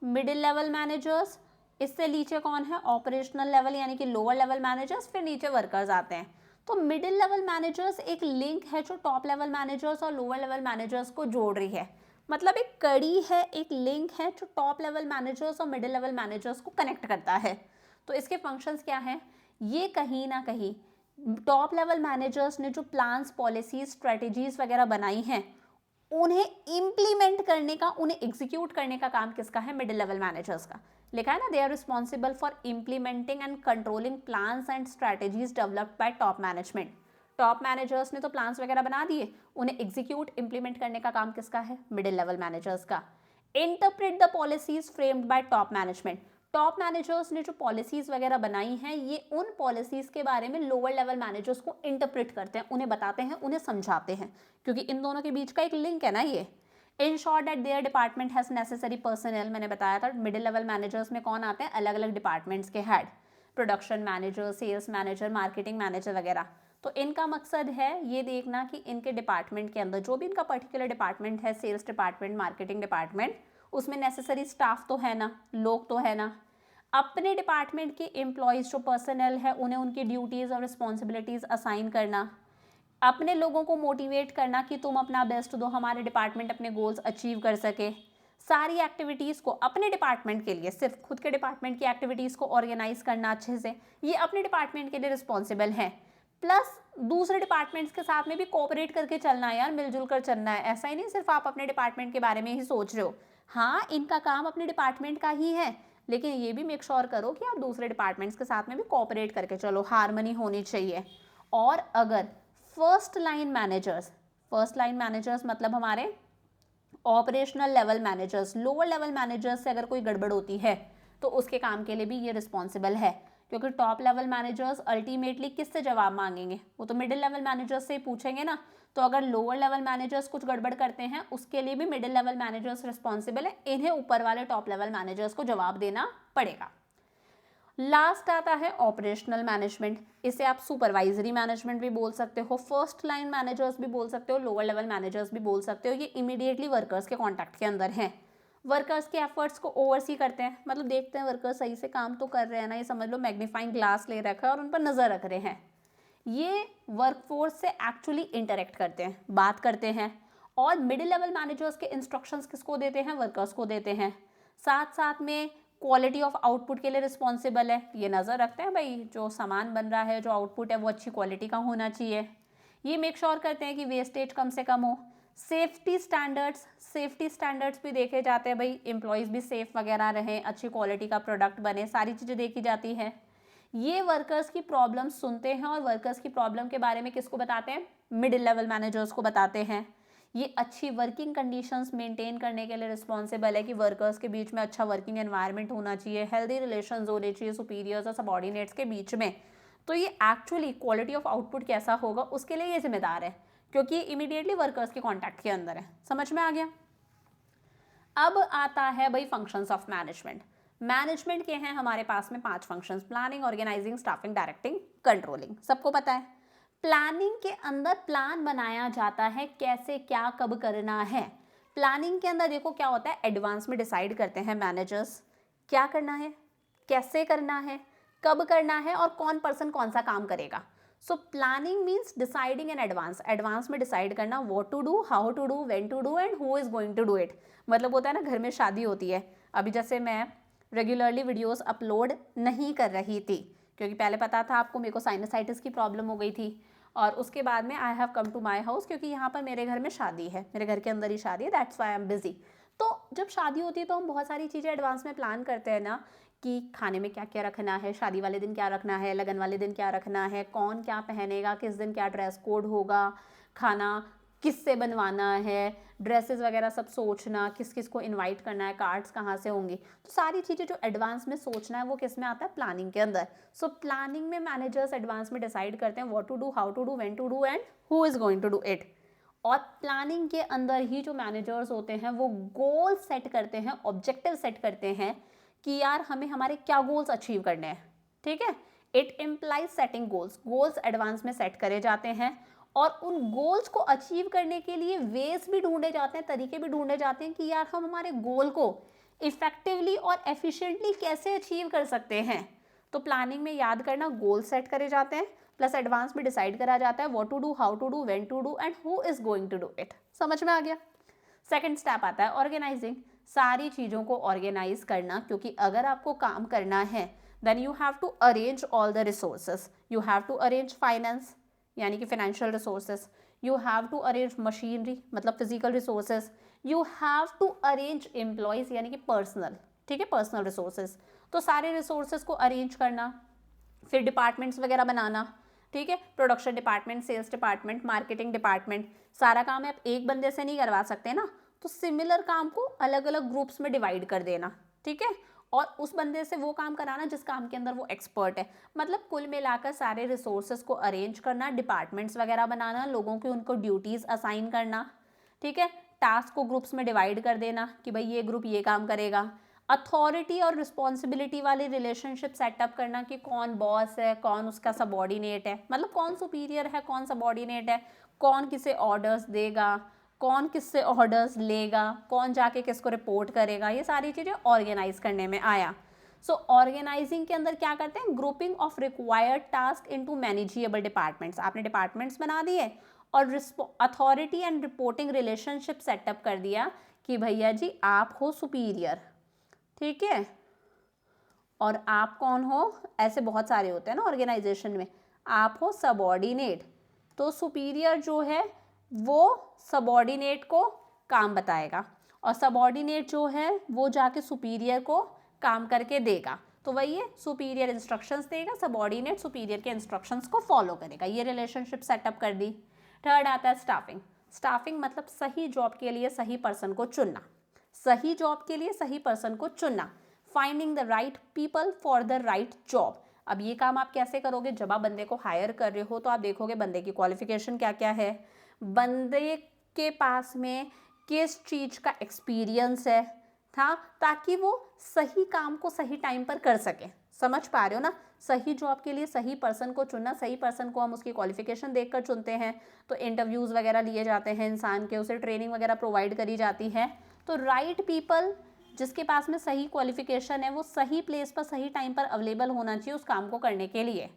मिडिल लेवल मैनेजर्स, इससे नीचे कौन है? ऑपरेशनल लेवल यानी कि लोअर लेवल मैनेजर्स, फिर नीचे वर्कर्स आते हैं। तो मिडिल लेवल मैनेजर्स एक लिंक है जो टॉप लेवल मैनेजर्स और लोअर लेवल मैनेजर्स को जोड़ रही है। मतलब एक कड़ी है, एक लिंक है जो टॉप लेवल मैनेजर्स और मिडिल लेवल मैनेजर्स को कनेक्ट करता है। तो इसके फंक्शंस क्या हैं? ये कहीं ना कहीं टॉप लेवल मैनेजर्स ने जो प्लान्स, पॉलिसीज, स्ट्रेटेजीज वगैरह बनाई हैं, उन्हें इम्प्लीमेंट करने का, उन्हें एग्जीक्यूट करने का काम किसका है? मिडिल लेवल मैनेजर्स का। लिखा है ना, they are responsible for implementing and controlling plans and strategies developed by top management. Top managers ने तो प्लान्स वगैरह बना दिए, उन्हें एग्जीक्यूट, इंप्लीमेंट करने का काम किसका है? मिडिल लेवल मैनेजर्स का। Interpret the policies framed bye top management. Top managers ने जो पॉलिसीज वगैरह बनाई हैं, ये उन पॉलिसीज के बारे में लोअर लेवल मैनेजर्स को इंटरप्रेट करते हैं, उन्हें बताते हैं, उन्हें समझाते हैं, क्योंकि इन दोनों के बीच का एक लिंक है ना ये। In short that there department has necessary personal. मैंने बताया था मिडिल लेवल मैनेजर्स में कौन आते हैं? अलग अलग डिपार्टमेंट्स के head, production manager, sales manager, marketing manager वगैरह। तो इनका मकसद है ये देखना कि इनके डिपार्टमेंट के अंदर जो भी इनका पर्टिकुलर डिपार्टमेंट है, सेल्स डिपार्टमेंट, मार्केटिंग डिपार्टमेंट, उसमें नेसेसरी स्टाफ तो है ना, लोग तो है ना। अपने डिपार्टमेंट के एम्प्लॉयज़ जो पर्सनल है, उन्हें उनकी ड्यूटीज़ और रिस्पॉन्सिबिलिटीज़ असाइन करना, अपने लोगों को मोटिवेट करना कि तुम अपना बेस्ट दो, हमारे डिपार्टमेंट अपने गोल्स अचीव कर सके। सारी एक्टिविटीज़ को अपने डिपार्टमेंट के लिए, सिर्फ खुद के डिपार्टमेंट की एक्टिविटीज़ को ऑर्गेनाइज करना अच्छे से, ये अपने डिपार्टमेंट के लिए रिस्पॉन्सिबल हैं। प्लस दूसरे डिपार्टमेंट्स के साथ में भी कोऑपरेट करके चलना है यार, मिलजुल कर चलना है। ऐसा ही नहीं सिर्फ आप अपने डिपार्टमेंट के बारे में ही सोच रहे हो। हाँ, इनका काम अपने डिपार्टमेंट का ही है, लेकिन ये भी मेक श्योर करो कि आप दूसरे डिपार्टमेंट्स के साथ में भी कोऑपरेट करके चलो, हार्मनी होनी चाहिए। और अगर फर्स्ट लाइन मैनेजर्स मतलब हमारे operational level managers, lower level managers से अगर कोई गड़बड़ होती है, तो उसके काम के लिए भी ये रिस्पॉन्सिबल है, क्योंकि टॉप लेवल मैनेजर्स अल्टीमेटली किससे जवाब मांगेंगे? वो तो मिडिल लेवल मैनेजर्स से ही पूछेंगे ना। तो अगर लोअर लेवल मैनेजर्स कुछ गड़बड़ करते हैं, उसके लिए भी मिडिल लेवल मैनेजर्स रिस्पॉन्सिबल है, इन्हें ऊपर वाले टॉप लेवल मैनेजर्स को जवाब देना पड़ेगा। लास्ट आता है ऑपरेशनल मैनेजमेंट। इसे आप सुपरवाइजरी मैनेजमेंट भी बोल सकते हो, फर्स्ट लाइन मैनेजर्स भी बोल सकते हो, लोअर लेवल मैनेजर्स भी बोल सकते हो। ये इमीडिएटली वर्कर्स के कॉन्टैक्ट के अंदर हैं, वर्कर्स के एफर्ट्स को ओवरसी करते हैं, मतलब देखते हैं वर्कर्स सही से काम तो कर रहे हैं ना, ये समझ लो मैग्नीफाइंग ग्लास ले रखा है और उन पर नज़र रख रहे हैं। ये वर्कफोर्स से एक्चुअली इंटरेक्ट करते हैं, बात करते हैं। और मिडिल लेवल मैनेजर्स के इंस्ट्रक्शंस किसको देते हैं? वर्कर्स को देते हैं। साथ साथ में क्वालिटी ऑफ आउटपुट के लिए रिस्पॉन्सिबल है, ये नज़र रखते हैं भाई जो सामान बन रहा है, जो आउटपुट है वो अच्छी क्वालिटी का होना चाहिए। ये मेक श्योर करते हैं कि वेस्टेज कम से कम हो। सेफ्टी स्टैंडर्ड्स भी देखे जाते हैं भाई, एम्प्लॉयज़ भी सेफ वगैरह रहें, अच्छी क्वालिटी का प्रोडक्ट बने, सारी चीज़ें देखी जाती हैं। ये वर्कर्स की प्रॉब्लम सुनते हैं और वर्कर्स की प्रॉब्लम के बारे में किसको बताते हैं? मिडिल लेवल मैनेजर्स को बताते हैं। ये अच्छी वर्किंग कंडीशंस मेंटेन करने के लिए रिस्पॉन्सिबल है कि वर्कर्स के बीच में अच्छा वर्किंग एनवायरनमेंट होना चाहिए, हेल्दी रिलेशंस होने चाहिए सुपीरियर्स और सबॉर्डिनेट्स के बीच में। तो ये एक्चुअली क्वालिटी ऑफ आउटपुट कैसा होगा उसके लिए ये जिम्मेदार है, क्योंकि ये इमीडिएटली वर्कर्स के कॉन्टैक्ट के अंदर है। समझ में आ गया? अब आता है भाई फंक्शंस ऑफ मैनेजमेंट। मैनेजमेंट के हैं हमारे पास में 5 functions: planning, organizing, staffing, directing, controlling. सबको पता है। प्लानिंग के अंदर प्लान बनाया जाता है, कैसे क्या कब करना है। प्लानिंग के अंदर देखो क्या होता है, एडवांस में डिसाइड करते हैं मैनेजर्स क्या करना है, कैसे करना है, कब करना है और कौन पर्सन कौन सा काम करेगा। So planning means deciding in advance, advance में डिसाइड करना what to do, how to do, when to do and who is going to do it. मतलब होता है ना, घर में शादी होती है, अभी जैसे मैं रेगुलरली वीडियोस अपलोड नहीं कर रही थी, क्योंकि पहले पता था आपको मेरे को साइनसाइटिस की प्रॉब्लम हो गई थी, और उसके बाद में I have come to my house, क्योंकि यहाँ पर मेरे घर में शादी है, मेरे घर के अंदर ही शादी है, that's why I am busy. तो जब शादी होती है तो हम बहुत सारी चीज़ें एडवांस में प्लान करते हैं ना, कि खाने में क्या क्या रखना है, शादी वाले दिन क्या रखना है, लगन वाले दिन क्या रखना है, कौन क्या पहनेगा, किस दिन क्या ड्रेस कोड होगा, खाना किससे बनवाना है, ड्रेसेस वगैरह सब सोचना, किस किस को इनवाइट करना है, कार्ड्स कहाँ से होंगी, तो सारी चीज़ें जो एडवांस में सोचना है वो किस में आता है, प्लानिंग के अंदर। सो प्लानिंग में मैनेजर्स एडवांस में डिसाइड करते हैं what to do, how to do, when to do and who is going to do it. और प्लानिंग के अंदर ही जो मैनेजर्स होते हैं वो गोल सेट करते हैं, ऑब्जेक्टिव सेट करते हैं कि यार हमें हमारे क्या गोल्स अचीव करने हैं, ठीक है। It implies setting goals, goals advance में सेट करे जाते हैं और उन गोल्स को अचीव करने के लिए वेज भी ढूंढे जाते हैं, तरीके भी ढूंढे जाते हैं कि यार हम हमारे गोल को इफेक्टिवली और एफिशिएंटली कैसे अचीव कर सकते हैं। तो प्लानिंग में याद करना, गोल सेट करे जाते हैं, प्लस एडवांस में डिसाइड करा जाता है what to do, how to do, when to do and who is going to do it. समझ में आ गया। सेकंड स्टेप आता है ऑर्गेनाइजिंग, सारी चीज़ों को ऑर्गेनाइज करना, क्योंकि अगर आपको काम करना है then you have to arrange all the resources, you have to arrange finance यानी कि financial resources, you have to arrange machinery मतलब physical resources, you have to arrange employees यानी कि पर्सनल, ठीक है, पर्सनल रिसोर्सेज। तो सारे रिसोर्सेज को अरेंज करना, फिर डिपार्टमेंट्स वगैरह बनाना, ठीक है, production department, sales department, marketing department, सारा काम आप एक बंदे से नहीं करवा सकते ना, तो सिमिलर काम को अलग अलग ग्रुप्स में डिवाइड कर देना, ठीक है, और उस बंदे से वो काम कराना जिस काम के अंदर वो एक्सपर्ट है। मतलब कुल मिलाकर सारे रिसोर्सेज को अरेंज करना, डिपार्टमेंट्स वगैरह बनाना, लोगों की उनको ड्यूटीज़ असाइन करना, ठीक है, टास्क को ग्रुप्स में डिवाइड कर देना कि भाई ये ग्रुप ये काम करेगा, अथॉरिटी और रिस्पॉन्सिबिलिटी वाली रिलेशनशिप सेटअप करना कि कौन बॉस है, कौन उसका सबॉर्डिनेट है, मतलब कौन सुपीरियर है, कौन सबॉर्डिनेट है, कौन किसे ऑर्डर्स देगा, कौन किससे ऑर्डर्स लेगा, कौन जाके किसको रिपोर्ट करेगा, ये सारी चीज़ें ऑर्गेनाइज करने में आया। सो ऑर्गेनाइजिंग के अंदर क्या करते हैं, grouping of required task into manageable departments, आपने डिपार्टमेंट्स बना दिए और authority and reporting relationship setup कर दिया कि भैया जी आप हो सुपीरियर, ठीक है, और आप कौन हो, ऐसे बहुत सारे होते हैं ना ऑर्गेनाइजेशन में, आप हो सबॉर्डिनेट, तो सुपीरियर जो है वो सबॉर्डिनेट को काम बताएगा और सबॉर्डिनेट जो है वो जाके सुपीरियर को काम करके देगा। तो वही है, सुपीरियर इंस्ट्रक्शंस देगा, सबॉर्डिनेट सुपीरियर के इंस्ट्रक्शंस को फॉलो करेगा, ये रिलेशनशिप सेटअप कर दी। थर्ड आता है स्टाफिंग, स्टाफिंग मतलब सही जॉब के लिए सही पर्सन को चुनना, सही जॉब के लिए सही पर्सन को चुनना, finding the right people for the right job. अब ये काम आप कैसे करोगे, जब आप बंदे को हायर कर रहे हो तो आप देखोगे बंदे की क्वालिफिकेशन क्या क्या है, बंदे के पास में किस चीज़ का एक्सपीरियंस है था, ताकि वो सही काम को सही टाइम पर कर सके। समझ पा रहे हो ना, सही जॉब के लिए सही पर्सन को चुनना, सही पर्सन को हम उसकी क्वालिफिकेशन देखकर चुनते हैं, तो इंटरव्यूज़ वगैरह लिए जाते हैं इंसान के, उसे ट्रेनिंग वगैरह प्रोवाइड करी जाती है। तो राइट पीपल जिसके पास में सही क्वालिफिकेशन है वो सही प्लेस पर सही टाइम पर अवेलेबल होना चाहिए उस काम को करने के लिए।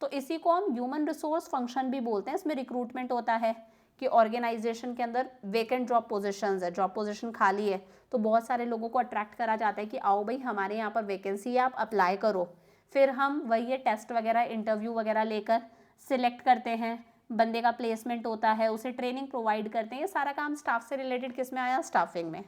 तो इसी को हम ह्यूमन रिसोर्स फंक्शन भी बोलते हैं। इसमें रिक्रूटमेंट होता है कि ऑर्गेनाइजेशन के अंदर वेकेंट जॉब पोजीशंस है, जॉब पोजीशन खाली है, तो बहुत सारे लोगों को अट्रैक्ट करा जाता है कि आओ भाई हमारे यहाँ पर वैकेंसी है, आप अप्लाई करो। फिर हम वही है टेस्ट वगैरह, इंटरव्यू वगैरह लेकर सिलेक्ट करते हैं, बंदे का प्लेसमेंट होता है, उसे ट्रेनिंग प्रोवाइड करते हैं। ये सारा काम स्टाफ से रिलेटेड किस में आया, स्टाफिंग में।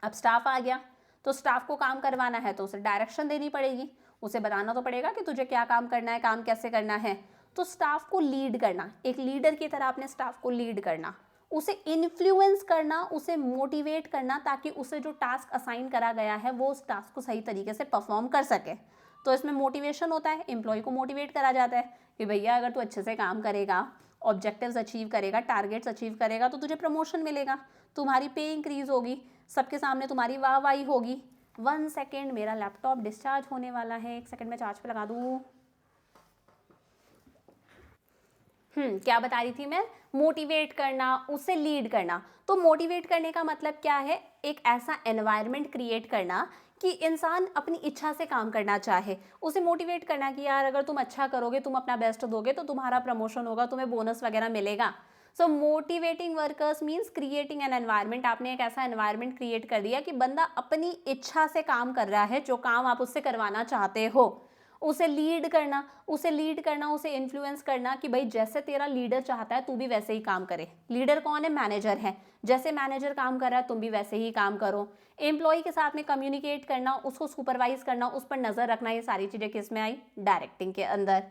अब स्टाफ आ गया तो स्टाफ को काम करवाना है तो उसे डायरेक्शन देनी पड़ेगी, उसे बताना तो पड़ेगा कि तुझे क्या काम करना है, काम कैसे करना है। तो स्टाफ को लीड करना, एक लीडर की तरह अपने स्टाफ को लीड करना, उसे इन्फ्लुएंस करना, उसे मोटिवेट करना, ताकि उसे जो टास्क असाइन करा गया है वो उस टास्क को सही तरीके से परफॉर्म कर सके। तो इसमें मोटिवेशन होता है, एम्प्लॉय को मोटिवेट करा जाता है कि भैया अगर तू अच्छे से काम करेगा, ऑब्जेक्टिव्स अचीव करेगा, टारगेट्स अचीव करेगा तो तुझे प्रमोशन मिलेगा, तुम्हारी पे इंक्रीज होगी, सबके सामने तुम्हारी वाहवाही होगी। 1 सेकेंड, मेरा लैपटॉप डिस्चार्ज होने वाला है, 1 सेकेंड में चार्ज पे लगा दूँ। क्या बता रही थी मैं, मोटिवेट करना, उसे लीड करना। तो मोटिवेट करने का मतलब क्या है, एक ऐसा एनवायरनमेंट क्रिएट करना कि इंसान अपनी इच्छा से काम करना चाहे, उसे मोटिवेट करना कि यार अगर तुम अच्छा करोगे, तुम अपना बेस्ट दोगे तो तुम्हारा प्रमोशन होगा, तुम्हें बोनस वगैरह मिलेगा। So motivating workers means creating an environment. आपने एक ऐसा एनवायरनमेंट क्रिएट कर दिया कि बंदा अपनी इच्छा से काम कर रहा है, जो काम आप उससे करवाना चाहते हो, उसे लीड करना, उसे इन्फ्लुएंस करना कि भाई जैसे तेरा लीडर चाहता है तू भी वैसे ही काम करे। लीडर कौन है? मैनेजर है। जैसे मैनेजर काम कर रहा है तुम भी वैसे ही काम करो। एम्प्लॉय के साथ में कम्युनिकेट करना, उसको सुपरवाइज करना, उस पर नजर रखना, ये सारी चीजें किस में आई? डायरेक्टिंग के अंदर।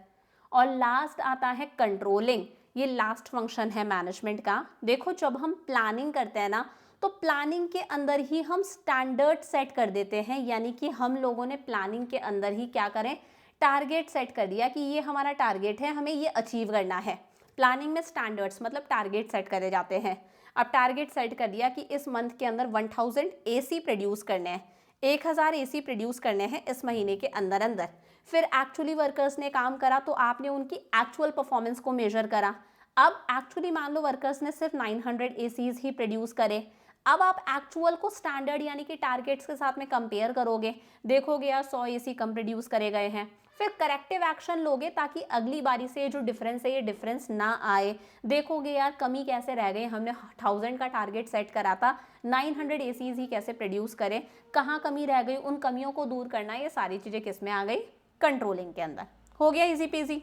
और लास्ट आता है कंट्रोलिंग। ये लास्ट फंक्शन है मैनेजमेंट का। देखो जब हम प्लानिंग करते हैं ना, तो प्लानिंग के अंदर ही हम स्टैंडर्ड सेट कर देते हैं, यानी कि हम लोगों ने प्लानिंग के अंदर ही क्या करें? टारगेट सेट कर दिया कि ये हमारा टारगेट है, हमें ये अचीव करना है। प्लानिंग में स्टैंडर्ड्स मतलब टारगेट सेट करे जाते हैं। अब टारगेट सेट कर दिया कि इस मंथ के अंदर 1000 एसी प्रोड्यूस करने हैं, 1000 एसी प्रोड्यूस करने हैं इस महीने के अंदर अंदर। फिर एक्चुअली वर्कर्स ने काम करा तो आपने उनकी एक्चुअल परफॉर्मेंस को मेजर करा। अब एक्चुअली मान लो वर्कर्स ने सिर्फ 900 एसीज ही प्रोड्यूस करे। अब आप एक्चुअल को स्टैंडर्ड यानी कि टारगेट्स के साथ में कंपेयर करोगे, देखोगे यार 100 एसी कम प्रोड्यूस करे गए हैं। फिर करेक्टिव एक्शन लोगे ताकि अगली बारी से जो डिफरेंस है ये डिफरेंस ना आए। देखोगे यार कमी कैसे रह गई, हमने 1000 का टारगेट सेट करा था, 900 एसीज ही कैसे प्रोड्यूस करें, कहाँ कमी रह गई, उन कमियों को दूर करना, ये सारी चीज़ें किस में आ गई? कंट्रोलिंग के अंदर। हो गया इजी पीजी।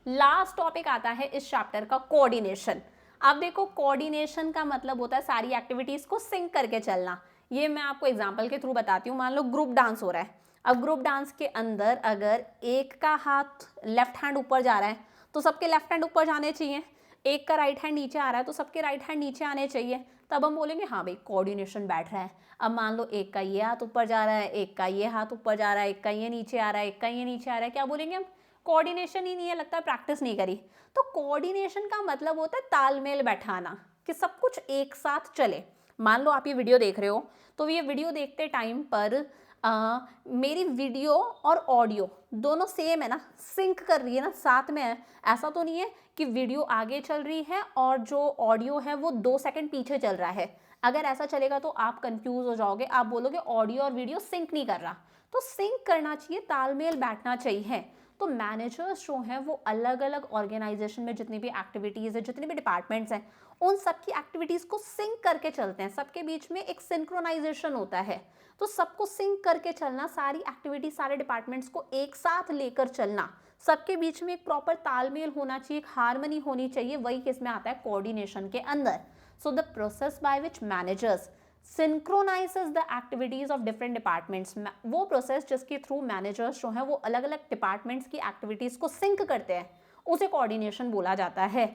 लास्ट टॉपिक आता है इस चैप्टर का कोऑर्डिनेशन। अब देखो कोऑर्डिनेशन का मतलब होता है सारी एक्टिविटीज को सिंक करके चलना। ये मैं आपको एग्जांपल के थ्रू बताती हूँ। मान लो ग्रुप डांस हो रहा है। अब ग्रुप डांस के अंदर अगर एक का हाथ लेफ्ट हैंड ऊपर जा रहा है तो सबके लेफ्ट हैंड ऊपर जाने चाहिए, एक का राइट हैंड नीचे आ रहा है तो सबके राइट हैंड नीचे आने चाहिए। तब हम बोलेंगे हाँ भाई कोऑर्डिनेशन बैठ रहा है। अब मान लो एक का ये हाथ ऊपर जा रहा है, एक का ये हाथ ऊपर जा रहा है, एक का ये नीचे आ रहा है, एक का ये नीचे आ रहा है, क्या बोलेंगे हम? कोऑर्डिनेशन ही नहीं है, लगता है प्रैक्टिस नहीं करी। तो कोऑर्डिनेशन का मतलब होता है तालमेल बैठाना, कि सब कुछ एक साथ चले। मान लो आप ये वीडियो देख रहे हो, तो ये वीडियो देखते टाइम पर मेरी वीडियो और ऑडियो दोनों सेम है ना, सिंक कर रही है ना, साथ में है। ऐसा तो नहीं है कि वीडियो आगे चल रही है और जो ऑडियो है वो 2 सेकंड पीछे चल रहा है। अगर ऐसा चलेगा तो आप कंफ्यूज हो जाओगे, आप बोलोगे ऑडियो और वीडियो सिंक नहीं कर रहा। तो सिंक करना चाहिए, तालमेल बैठना चाहिए। तो मैनेजर्स जो हैं वो अलग अलग ऑर्गेनाइजेशन में जितनी भी एक्टिविटीज़ है, जितने भी डिपार्टमेंट्स हैं, उन सबकी एक्टिविटीज़ को सिंक करके चलते हैं। सबके बीच में एक सिंक्रोनाइजेशन होता है। तो सबको सिंक करके चलना, सारी एक्टिविटी सारे डिपार्टमेंट्स को एक साथ लेकर चलना, सबके बीच में एक प्रॉपर तालमेल होना चाहिए, एक हार्मनी होनी चाहिए, वही किसमें आता है? कोऑर्डिनेशन के अंदर। So the process by which managers synchronizes the activities of different departments, वो प्रोसेस जिसके थ्रू मैनेजर्स जो हैं वो अलग अलग डिपार्टमेंट्स की एक्टिविटीज को सिंक करते हैं, उसे कोऑर्डिनेशन बोला जाता है।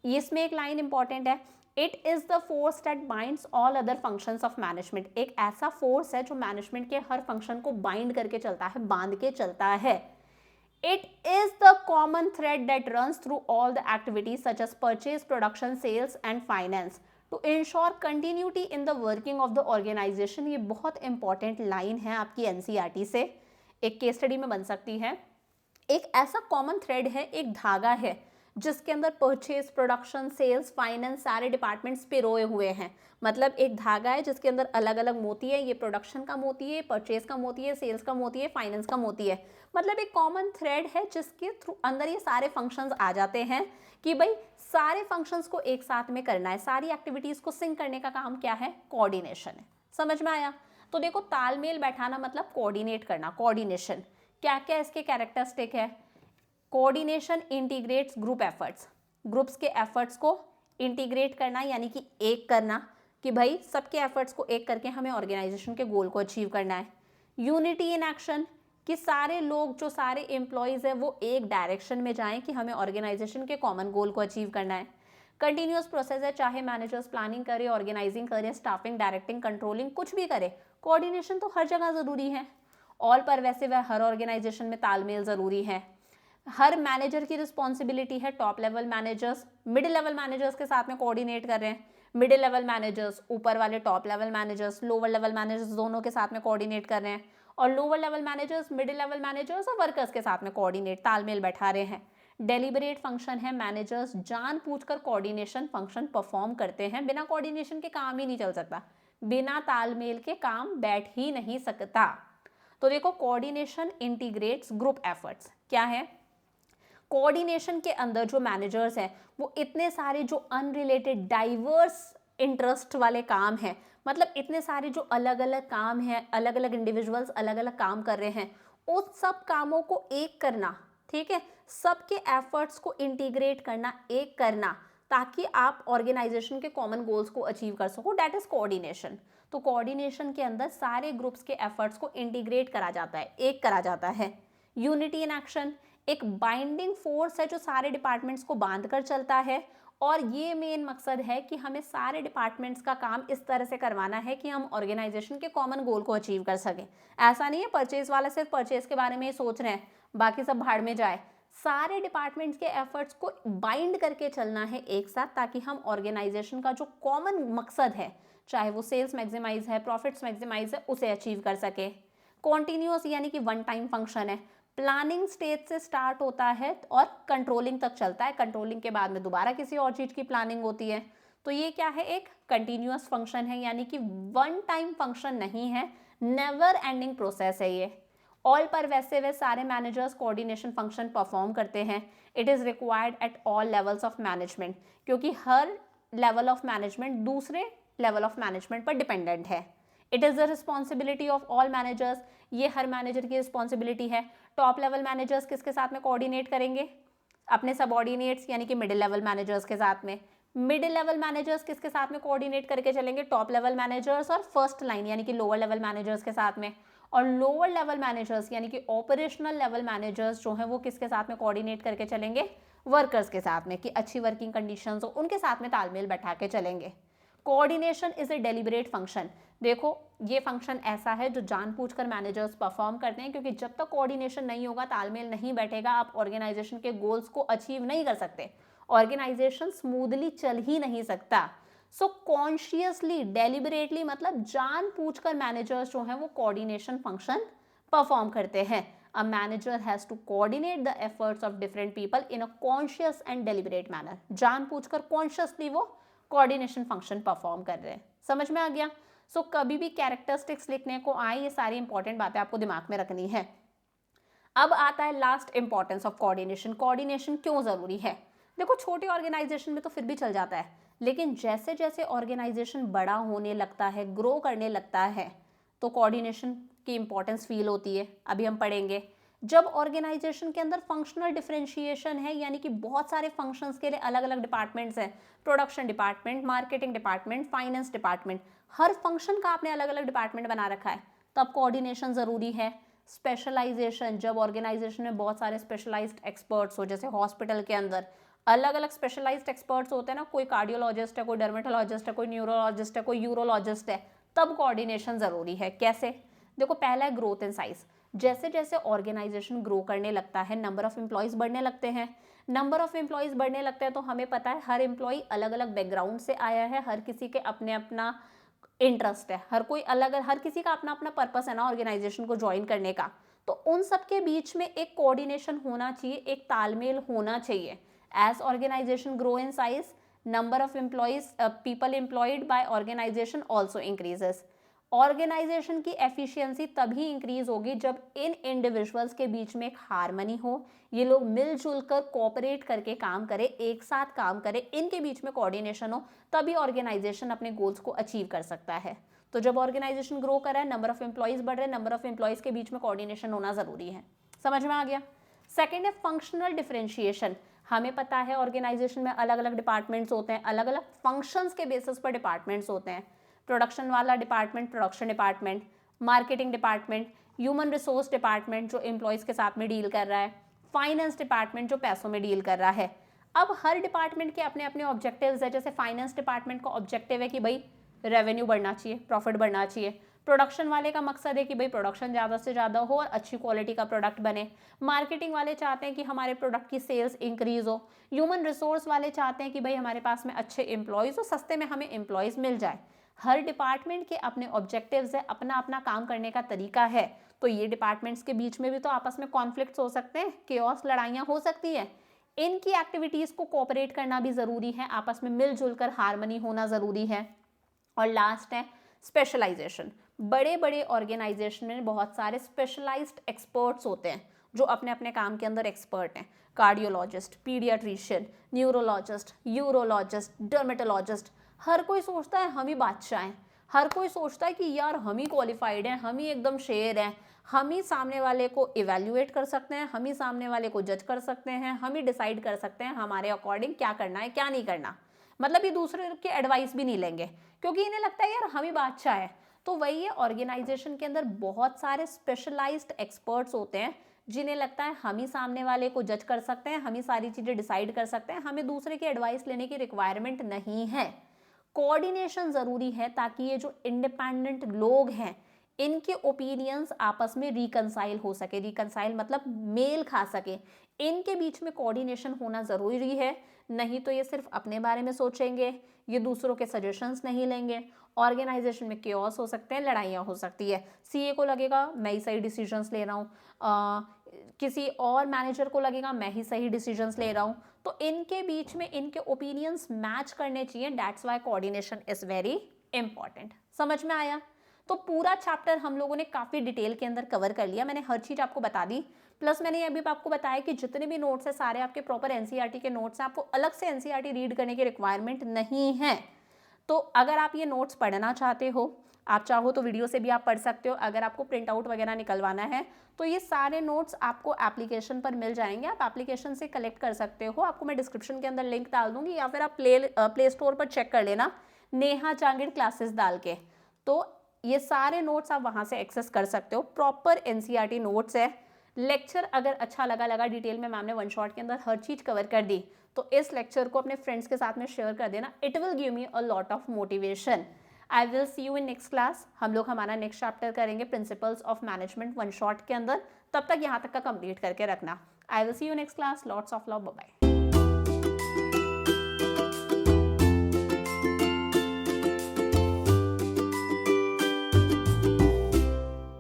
इसमें एक लाइन इंपॉर्टेंट है, it is the force that binds all other functions of management. एक ऐसा फोर्स है जो मैनेजमेंट के हर फंक्शन को बाइंड करके चलता है, बांध के चलता है। It is the common thread that runs through all the activities such as purchase, production, sales and finance to ensure continuity in the working of the organization। ये बहुत इंपॉर्टेंट लाइन है आपकी NCERT से, एक केस स्टडी में बन सकती है। एक ऐसा कॉमन थ्रेड है, एक धागा है जिसके अंदर परचेज, प्रोडक्शन, सेल्स, फाइनेंस सारे डिपार्टमेंट्स पिरोए हुए हैं। मतलब एक धागा है जिसके अंदर अलग अलग मोती है, ये प्रोडक्शन का मोती है, परचेज का मोती है, सेल्स का मोती है, फाइनेंस का मोती है। मतलब एक कॉमन थ्रेड है जिसके थ्रू अंदर ये सारे फंक्शंस आ जाते हैं कि भाई सारे फंक्शंस को एक साथ में करना है, सारी एक्टिविटीज को सिंक करने का काम क्या है? कोऑर्डिनेशन है। समझ में आया? तो देखो तालमेल बैठाना मतलब कोऑर्डिनेट करना। कोऑर्डिनेशन क्या क्या इसके कैरेक्टरिस्टिक है? Coordination integrates group efforts, groups के एफर्ट्स को इंटीग्रेट करना यानी कि एक करना, कि भाई सबके एफर्ट्स को एक करके हमें ऑर्गेनाइजेशन के गोल को अचीव करना है। यूनिटी इन एक्शन, कि सारे लोग जो सारे एम्प्लॉयज़ हैं वो एक डायरेक्शन में जाएं कि हमें ऑर्गेनाइजेशन के कॉमन गोल को अचीव करना है। कंटिन्यूस प्रोसेस है, चाहे मैनेजर्स प्लानिंग करे, ऑर्गेनाइजिंग करे, स्टाफिंग, डायरेक्टिंग, कंट्रोलिंग, कुछ भी करे, कोऑर्डिनेशन तो हर जगह ज़रूरी है। ऑल परवेसिव है, हर ऑर्गेनाइजेशन में तालमेल ज़रूरी है। हर मैनेजर की रिस्पॉन्सिबिलिटी है, top level managers middle level managers के साथ में कोऑर्डिनेट कर रहे हैं, मिडिल लेवल मैनेजर्स ऊपर वाले top level managers, lower level managers दोनों के साथ में कोऑर्डिनेट कर रहे हैं, और lower level managers middle level managers और वर्कर्स के साथ में कोऑर्डिनेट तालमेल बैठा रहे हैं। डेलिबरेट फंक्शन है, मैनेजर्स जानबूझकर कोऑर्डिनेशन फंक्शन परफॉर्म करते हैं, बिना कोऑर्डिनेशन के काम ही नहीं चल सकता, बिना तालमेल के काम बैठ ही नहीं सकता। तो देखो कोऑर्डिनेशन इंटीग्रेट्स ग्रुप एफर्ट्स। क्या है? कोऑर्डिनेशन के अंदर जो मैनेजर्स हैं वो इतने सारे जो अनरिलेटेड डाइवर्स इंटरेस्ट वाले काम हैं, मतलब इतने सारे जो अलग अलग काम हैं, अलग अलग इंडिविजुअल्स अलग अलग काम कर रहे हैं, उस सब कामों को एक करना, ठीक है, सबके एफर्ट्स को इंटीग्रेट करना, एक करना, ताकि आप ऑर्गेनाइजेशन के कॉमन गोल्स को अचीव कर सको, दैट इज कोऑर्डिनेशन। तो कोऑर्डिनेशन के अंदर सारे ग्रुप्स के एफर्ट्स को इंटीग्रेट करा जाता है, एक करा जाता है। यूनिटी इन एक्शन, एक बाइंडिंग फोर्स है जो सारे डिपार्टमेंट्स को बांध कर चलता है, और ये मेन मकसद है कि हमें सारे डिपार्टमेंट्स का काम इस तरह से करवाना है कि हम ऑर्गेनाइजेशन के कॉमन गोल को अचीव कर सकें। ऐसा नहीं है परचेज वाला सिर्फ परचेज के बारे में ही सोच रहे हैं, बाकी सब भाड़ में जाए। सारे डिपार्टमेंट्स के एफर्ट्स को बाइंड करके चलना है एक साथ, ताकि हम ऑर्गेनाइजेशन का जो कॉमन मकसद है, चाहे वो सेल्स मैक्सिमाइज है, प्रॉफिट्स मैक्सिमाइज है, उसे अचीव कर सके। कॉन्टिन्यूअस यानी कि वन टाइम फंक्शन है, प्लानिंग स्टेज से स्टार्ट होता है और कंट्रोलिंग तक चलता है, कंट्रोलिंग के बाद में दोबारा किसी और चीज़ की प्लानिंग होती है। तो ये क्या है, एक कंटिन्यूअस फंक्शन है, यानी कि वन टाइम फंक्शन नहीं है, नेवर एंडिंग प्रोसेस है ये। ऑल पर वैसे वे सारे मैनेजर्स कोऑर्डिनेशन फंक्शन परफॉर्म करते हैं। It is required at all levels of management, क्योंकि हर लेवल ऑफ मैनेजमेंट दूसरे लेवल ऑफ मैनेजमेंट पर डिपेंडेंट है। It is the responsibility of all managers, ये हर मैनेजर की रिस्पॉन्सिबिलिटी है। टॉप लेवल मैनेजर्स किसके साथ में कोऑर्डिनेट करेंगे, अपने सबऑर्डिनेट्स यानी कि मिडिल लेवल मैनेजर्स के साथ में। मिडिल लेवल मैनेजर्स किसके साथ में कोऑर्डिनेट करके चलेंगे, टॉप लेवल मैनेजर्स और फर्स्ट लाइन यानी कि लोअर लेवल मैनेजर्स के साथ में। और लोअर लेवल मैनेजर्स यानी कि ऑपरेशनल लेवल मैनेजर्स जो हैं वो किसके साथ में कोऑर्डिनेट करके चलेंगे, वर्कर्स के साथ में, कि अच्छी वर्किंग कंडीशंस हो, उनके साथ में तालमेल बैठा के चलेंगे। Coordination is a deliberate function. देखो ये फंक्शन ऐसा है जो जानबूझकर मैनेजर्स परफॉर्म करते हैं, क्योंकि जब तक कोऑर्डिनेशन नहीं होगा, तालमेल नहीं बैठेगा, आप ऑर्गेनाइजेशन के गोल्स को अचीव नहीं कर सकते, ऑर्गेनाइजेशन स्मूथली चल ही नहीं सकता। सो कॉन्शियसली डेलिबरेटली मतलब जानबूझकर मैनेजर्स जो हैं वो कोऑर्डिनेशन फंक्शन परफॉर्म करते हैं। A manager has to coordinate the efforts of different people in a conscious and deliberate manner. जानबूझकर कॉन्शियसली वो कोऑर्डिनेशन फंक्शन परफॉर्म कर रहे हैं। समझ में आ गया। सो कभी भी कैरेक्टरिस्टिक्स लिखने को आए, ये सारी इंपॉर्टेंट बातें आपको दिमाग में रखनी है। अब आता है last importance of coordination. Coordination क्यों जरूरी है? देखो छोटे ऑर्गेनाइजेशन में तो फिर भी चल जाता है, लेकिन जैसे जैसे ऑर्गेनाइजेशन बड़ा होने लगता है, ग्रो करने लगता है, तो कोऑर्डिनेशन की इंपॉर्टेंस फील होती है। अभी हम पढ़ेंगे। जब ऑर्गेनाइजेशन के अंदर फंक्शनल डिफरेंशिएशन है, यानी कि बहुत सारे फंक्शंस के लिए अलग अलग डिपार्टमेंट्स हैं, production department, marketing department, finance department, हर फंक्शन का आपने अलग अलग डिपार्टमेंट बना रखा है, तब कोऑर्डिनेशन ज़रूरी है। स्पेशलाइजेशन, जब ऑर्गेनाइजेशन में बहुत सारे स्पेशलाइज्ड एक्सपर्ट्स हो, जैसे हॉस्पिटल के अंदर अलग अलग स्पेशलाइज्ड एक्सपर्ट्स होते हैं ना, कोई कार्डियोलॉजिस्ट है, कोई डर्मेटोलॉजिस्ट है, कोई न्यूरोलॉजिस्ट है, कोई यूरोलॉजिस्ट है, तब कोऑर्डिनेशन ज़रूरी है। कैसे? देखो पहला है ग्रोथ इन साइज। जैसे जैसे ऑर्गेनाइजेशन ग्रो करने लगता है, नंबर ऑफ एम्प्लॉयज़ बढ़ने लगते हैं। नंबर ऑफ एम्प्लॉयज़ बढ़ने लगते हैं तो हमें पता है हर एम्प्लॉय अलग अलग बैकग्राउंड से आया है, हर किसी के अपने अपना इंटरेस्ट है, हर कोई अलग, हर किसी का अपना अपना पर्पस है ना ऑर्गेनाइजेशन को ज्वाइन करने का। तो उन सब के बीच में एक कोऑर्डिनेशन होना चाहिए, एक तालमेल होना चाहिए। As organization grow in size, number of employees, people employed by organization also increases. Organization की एफिशिएंसी तभी इंक्रीज होगी जब इन इंडिविजुअल्स के बीच में एक हार्मनी हो, ये लोग मिलजुल कर कोऑपरेट करके काम करें, एक साथ काम करें, इनके बीच में कोऑर्डिनेशन हो, तभी ऑर्गेनाइजेशन अपने गोल्स को अचीव कर सकता है। तो जब ऑर्गेनाइजेशन ग्रो कर रहा है, नंबर ऑफ एम्प्लॉयज बढ़ रहे हैं, नंबर ऑफ एम्प्लॉयज के बीच में कोऑर्डिनेशन होना जरूरी है। समझ में आ गया। सेकेंड है फंक्शनल डिफरेंशिएशन। हमें पता है ऑर्गेनाइजेशन में अलग अलग डिपार्टमेंट्स होते हैं, अलग अलग फंक्शंस के बेसिस पर डिपार्टमेंट्स होते हैं। प्रोडक्शन वाला department production department, marketing department human resource department जो एम्प्लॉयज़ के साथ में डील कर रहा है, फाइनेंस डिपार्टमेंट जो पैसों में डील कर रहा है। अब हर डिपार्टमेंट के अपने अपने ऑब्जेक्टिव्स है। जैसे फाइनेंस डिपार्टमेंट का ऑब्जेक्टिव है कि भाई रेवेन्यू बढ़ना चाहिए, प्रॉफिट बढ़ना चाहिए। प्रोडक्शन वाले का मकसद है कि भाई प्रोडक्शन ज़्यादा से ज़्यादा हो और अच्छी क्वालिटी का प्रोडक्ट बने। मार्केटिंग वाले चाहते हैं कि हमारे प्रोडक्ट की सेल्स इंक्रीज हो। ह्यूमन रिसोर्स वाले चाहते हैं कि भाई हमारे पास में अच्छे एम्प्लॉयज़ हो, सस्ते में हमें एम्प्लॉयज़ मिल जाए। हर डिपार्टमेंट के अपने ऑब्जेक्टिव्स है, अपना अपना काम करने का तरीका है। तो ये डिपार्टमेंट्स के बीच में भी तो आपस में कॉन्फ्लिक्ट्स हो सकते हैं, केओस, लड़ाइयाँ हो सकती है। इनकी एक्टिविटीज़ को कोऑपरेट करना भी ज़रूरी है, आपस में मिलजुल कर हार्मनी होना ज़रूरी है। और लास्ट है स्पेशलाइजेशन। बड़े बड़े ऑर्गेनाइजेशन में बहुत सारे स्पेशलाइज्ड एक्सपर्ट्स होते हैं जो अपने अपने काम के अंदर एक्सपर्ट हैं। Cardiologist, paediatrician, neurologist, urologist, dermatologist. हर कोई सोचता है हम ही बादशाह हैं, हर कोई सोचता है कि यार हम ही क्वालिफाइड हैं, हम ही एकदम शेर हैं, हम ही सामने वाले को इवेल्युएट कर सकते हैं, हम ही सामने वाले को जज कर सकते हैं, हम ही डिसाइड कर सकते हैं हमारे अकॉर्डिंग क्या करना है क्या नहीं करना। मतलब ये दूसरे के एडवाइस भी नहीं लेंगे क्योंकि इन्हें लगता है यार हम ही बादशाह है। तो वही है, ऑर्गेनाइजेशन के अंदर बहुत सारे स्पेशलाइज्ड एक्सपर्ट्स होते हैं जिन्हें लगता है हम ही सामने वाले को जज कर सकते हैं, हम ही सारी चीज़ें डिसाइड कर सकते हैं, हमें दूसरे की एडवाइस लेने की रिक्वायरमेंट नहीं है। कोऑर्डिनेशन ज़रूरी है ताकि ये जो इंडिपेंडेंट लोग हैं इनके ओपिनियंस आपस में रिकंसाइल हो सके। रिकंसाइल मतलब मेल खा सके, इनके बीच में कोऑर्डिनेशन होना ज़रूरी है, नहीं तो ये सिर्फ अपने बारे में सोचेंगे, ये दूसरों के सजेशंस नहीं लेंगे, ऑर्गेनाइजेशन में केओस हो सकते हैं, लड़ाइयाँ हो सकती है। सीए को लगेगा मैं ही सही डिसीजंस ले रहा हूँ, किसी और मैनेजर को लगेगा मैं ही सही डिसीजंस ले रहा हूँ। तो इनके बीच में इनके ओपिनियंस मैच करने चाहिए, that's why coordination is very important. समझ में आया? तो पूरा चैप्टर हम लोगों ने काफ़ी डिटेल के अंदर कवर कर लिया, मैंने हर चीज़ आपको बता दी। प्लस मैंने अभी आपको बताया कि जितने भी नोट्स हैं सारे आपके प्रॉपर एनसीईआरटी के नोट्स हैं, आपको अलग से एनसीईआरटी रीड करने की रिक्वायरमेंट नहीं है। तो अगर आप ये नोट्स पढ़ना चाहते हो, आप चाहो तो वीडियो से भी आप पढ़ सकते हो, अगर आपको प्रिंट आउट वगैरह निकलवाना है तो ये सारे नोट्स आपको एप्लीकेशन पर मिल जाएंगे, आप एप्लीकेशन से कलेक्ट कर सकते हो। आपको मैं डिस्क्रिप्शन के अंदर लिंक डाल दूंगी या फिर आप प्ले स्टोर पर चेक कर लेना नेहा जांगिड़ क्लासेस डाल के, तो ये सारे नोट्स आप वहाँ से एक्सेस कर सकते हो। प्रॉपर एनसीईआरटी नोट्स है। लेक्चर अगर अच्छा लगा डिटेल में मैम ने वन शॉट के अंदर हर चीज़ कवर कर दी, तो इस लेक्चर को अपने फ्रेंड्स के साथ में शेयर कर देना, it will give me a lot of motivation. I will see you in next class. हम लोग हमारा नेक्स्ट चैप्टर करेंगे principles of management one shot के अंदर, तब तक यहाँ तक का कंप्लीट करके रखना। I will see you next class. Lots of love, bye bye.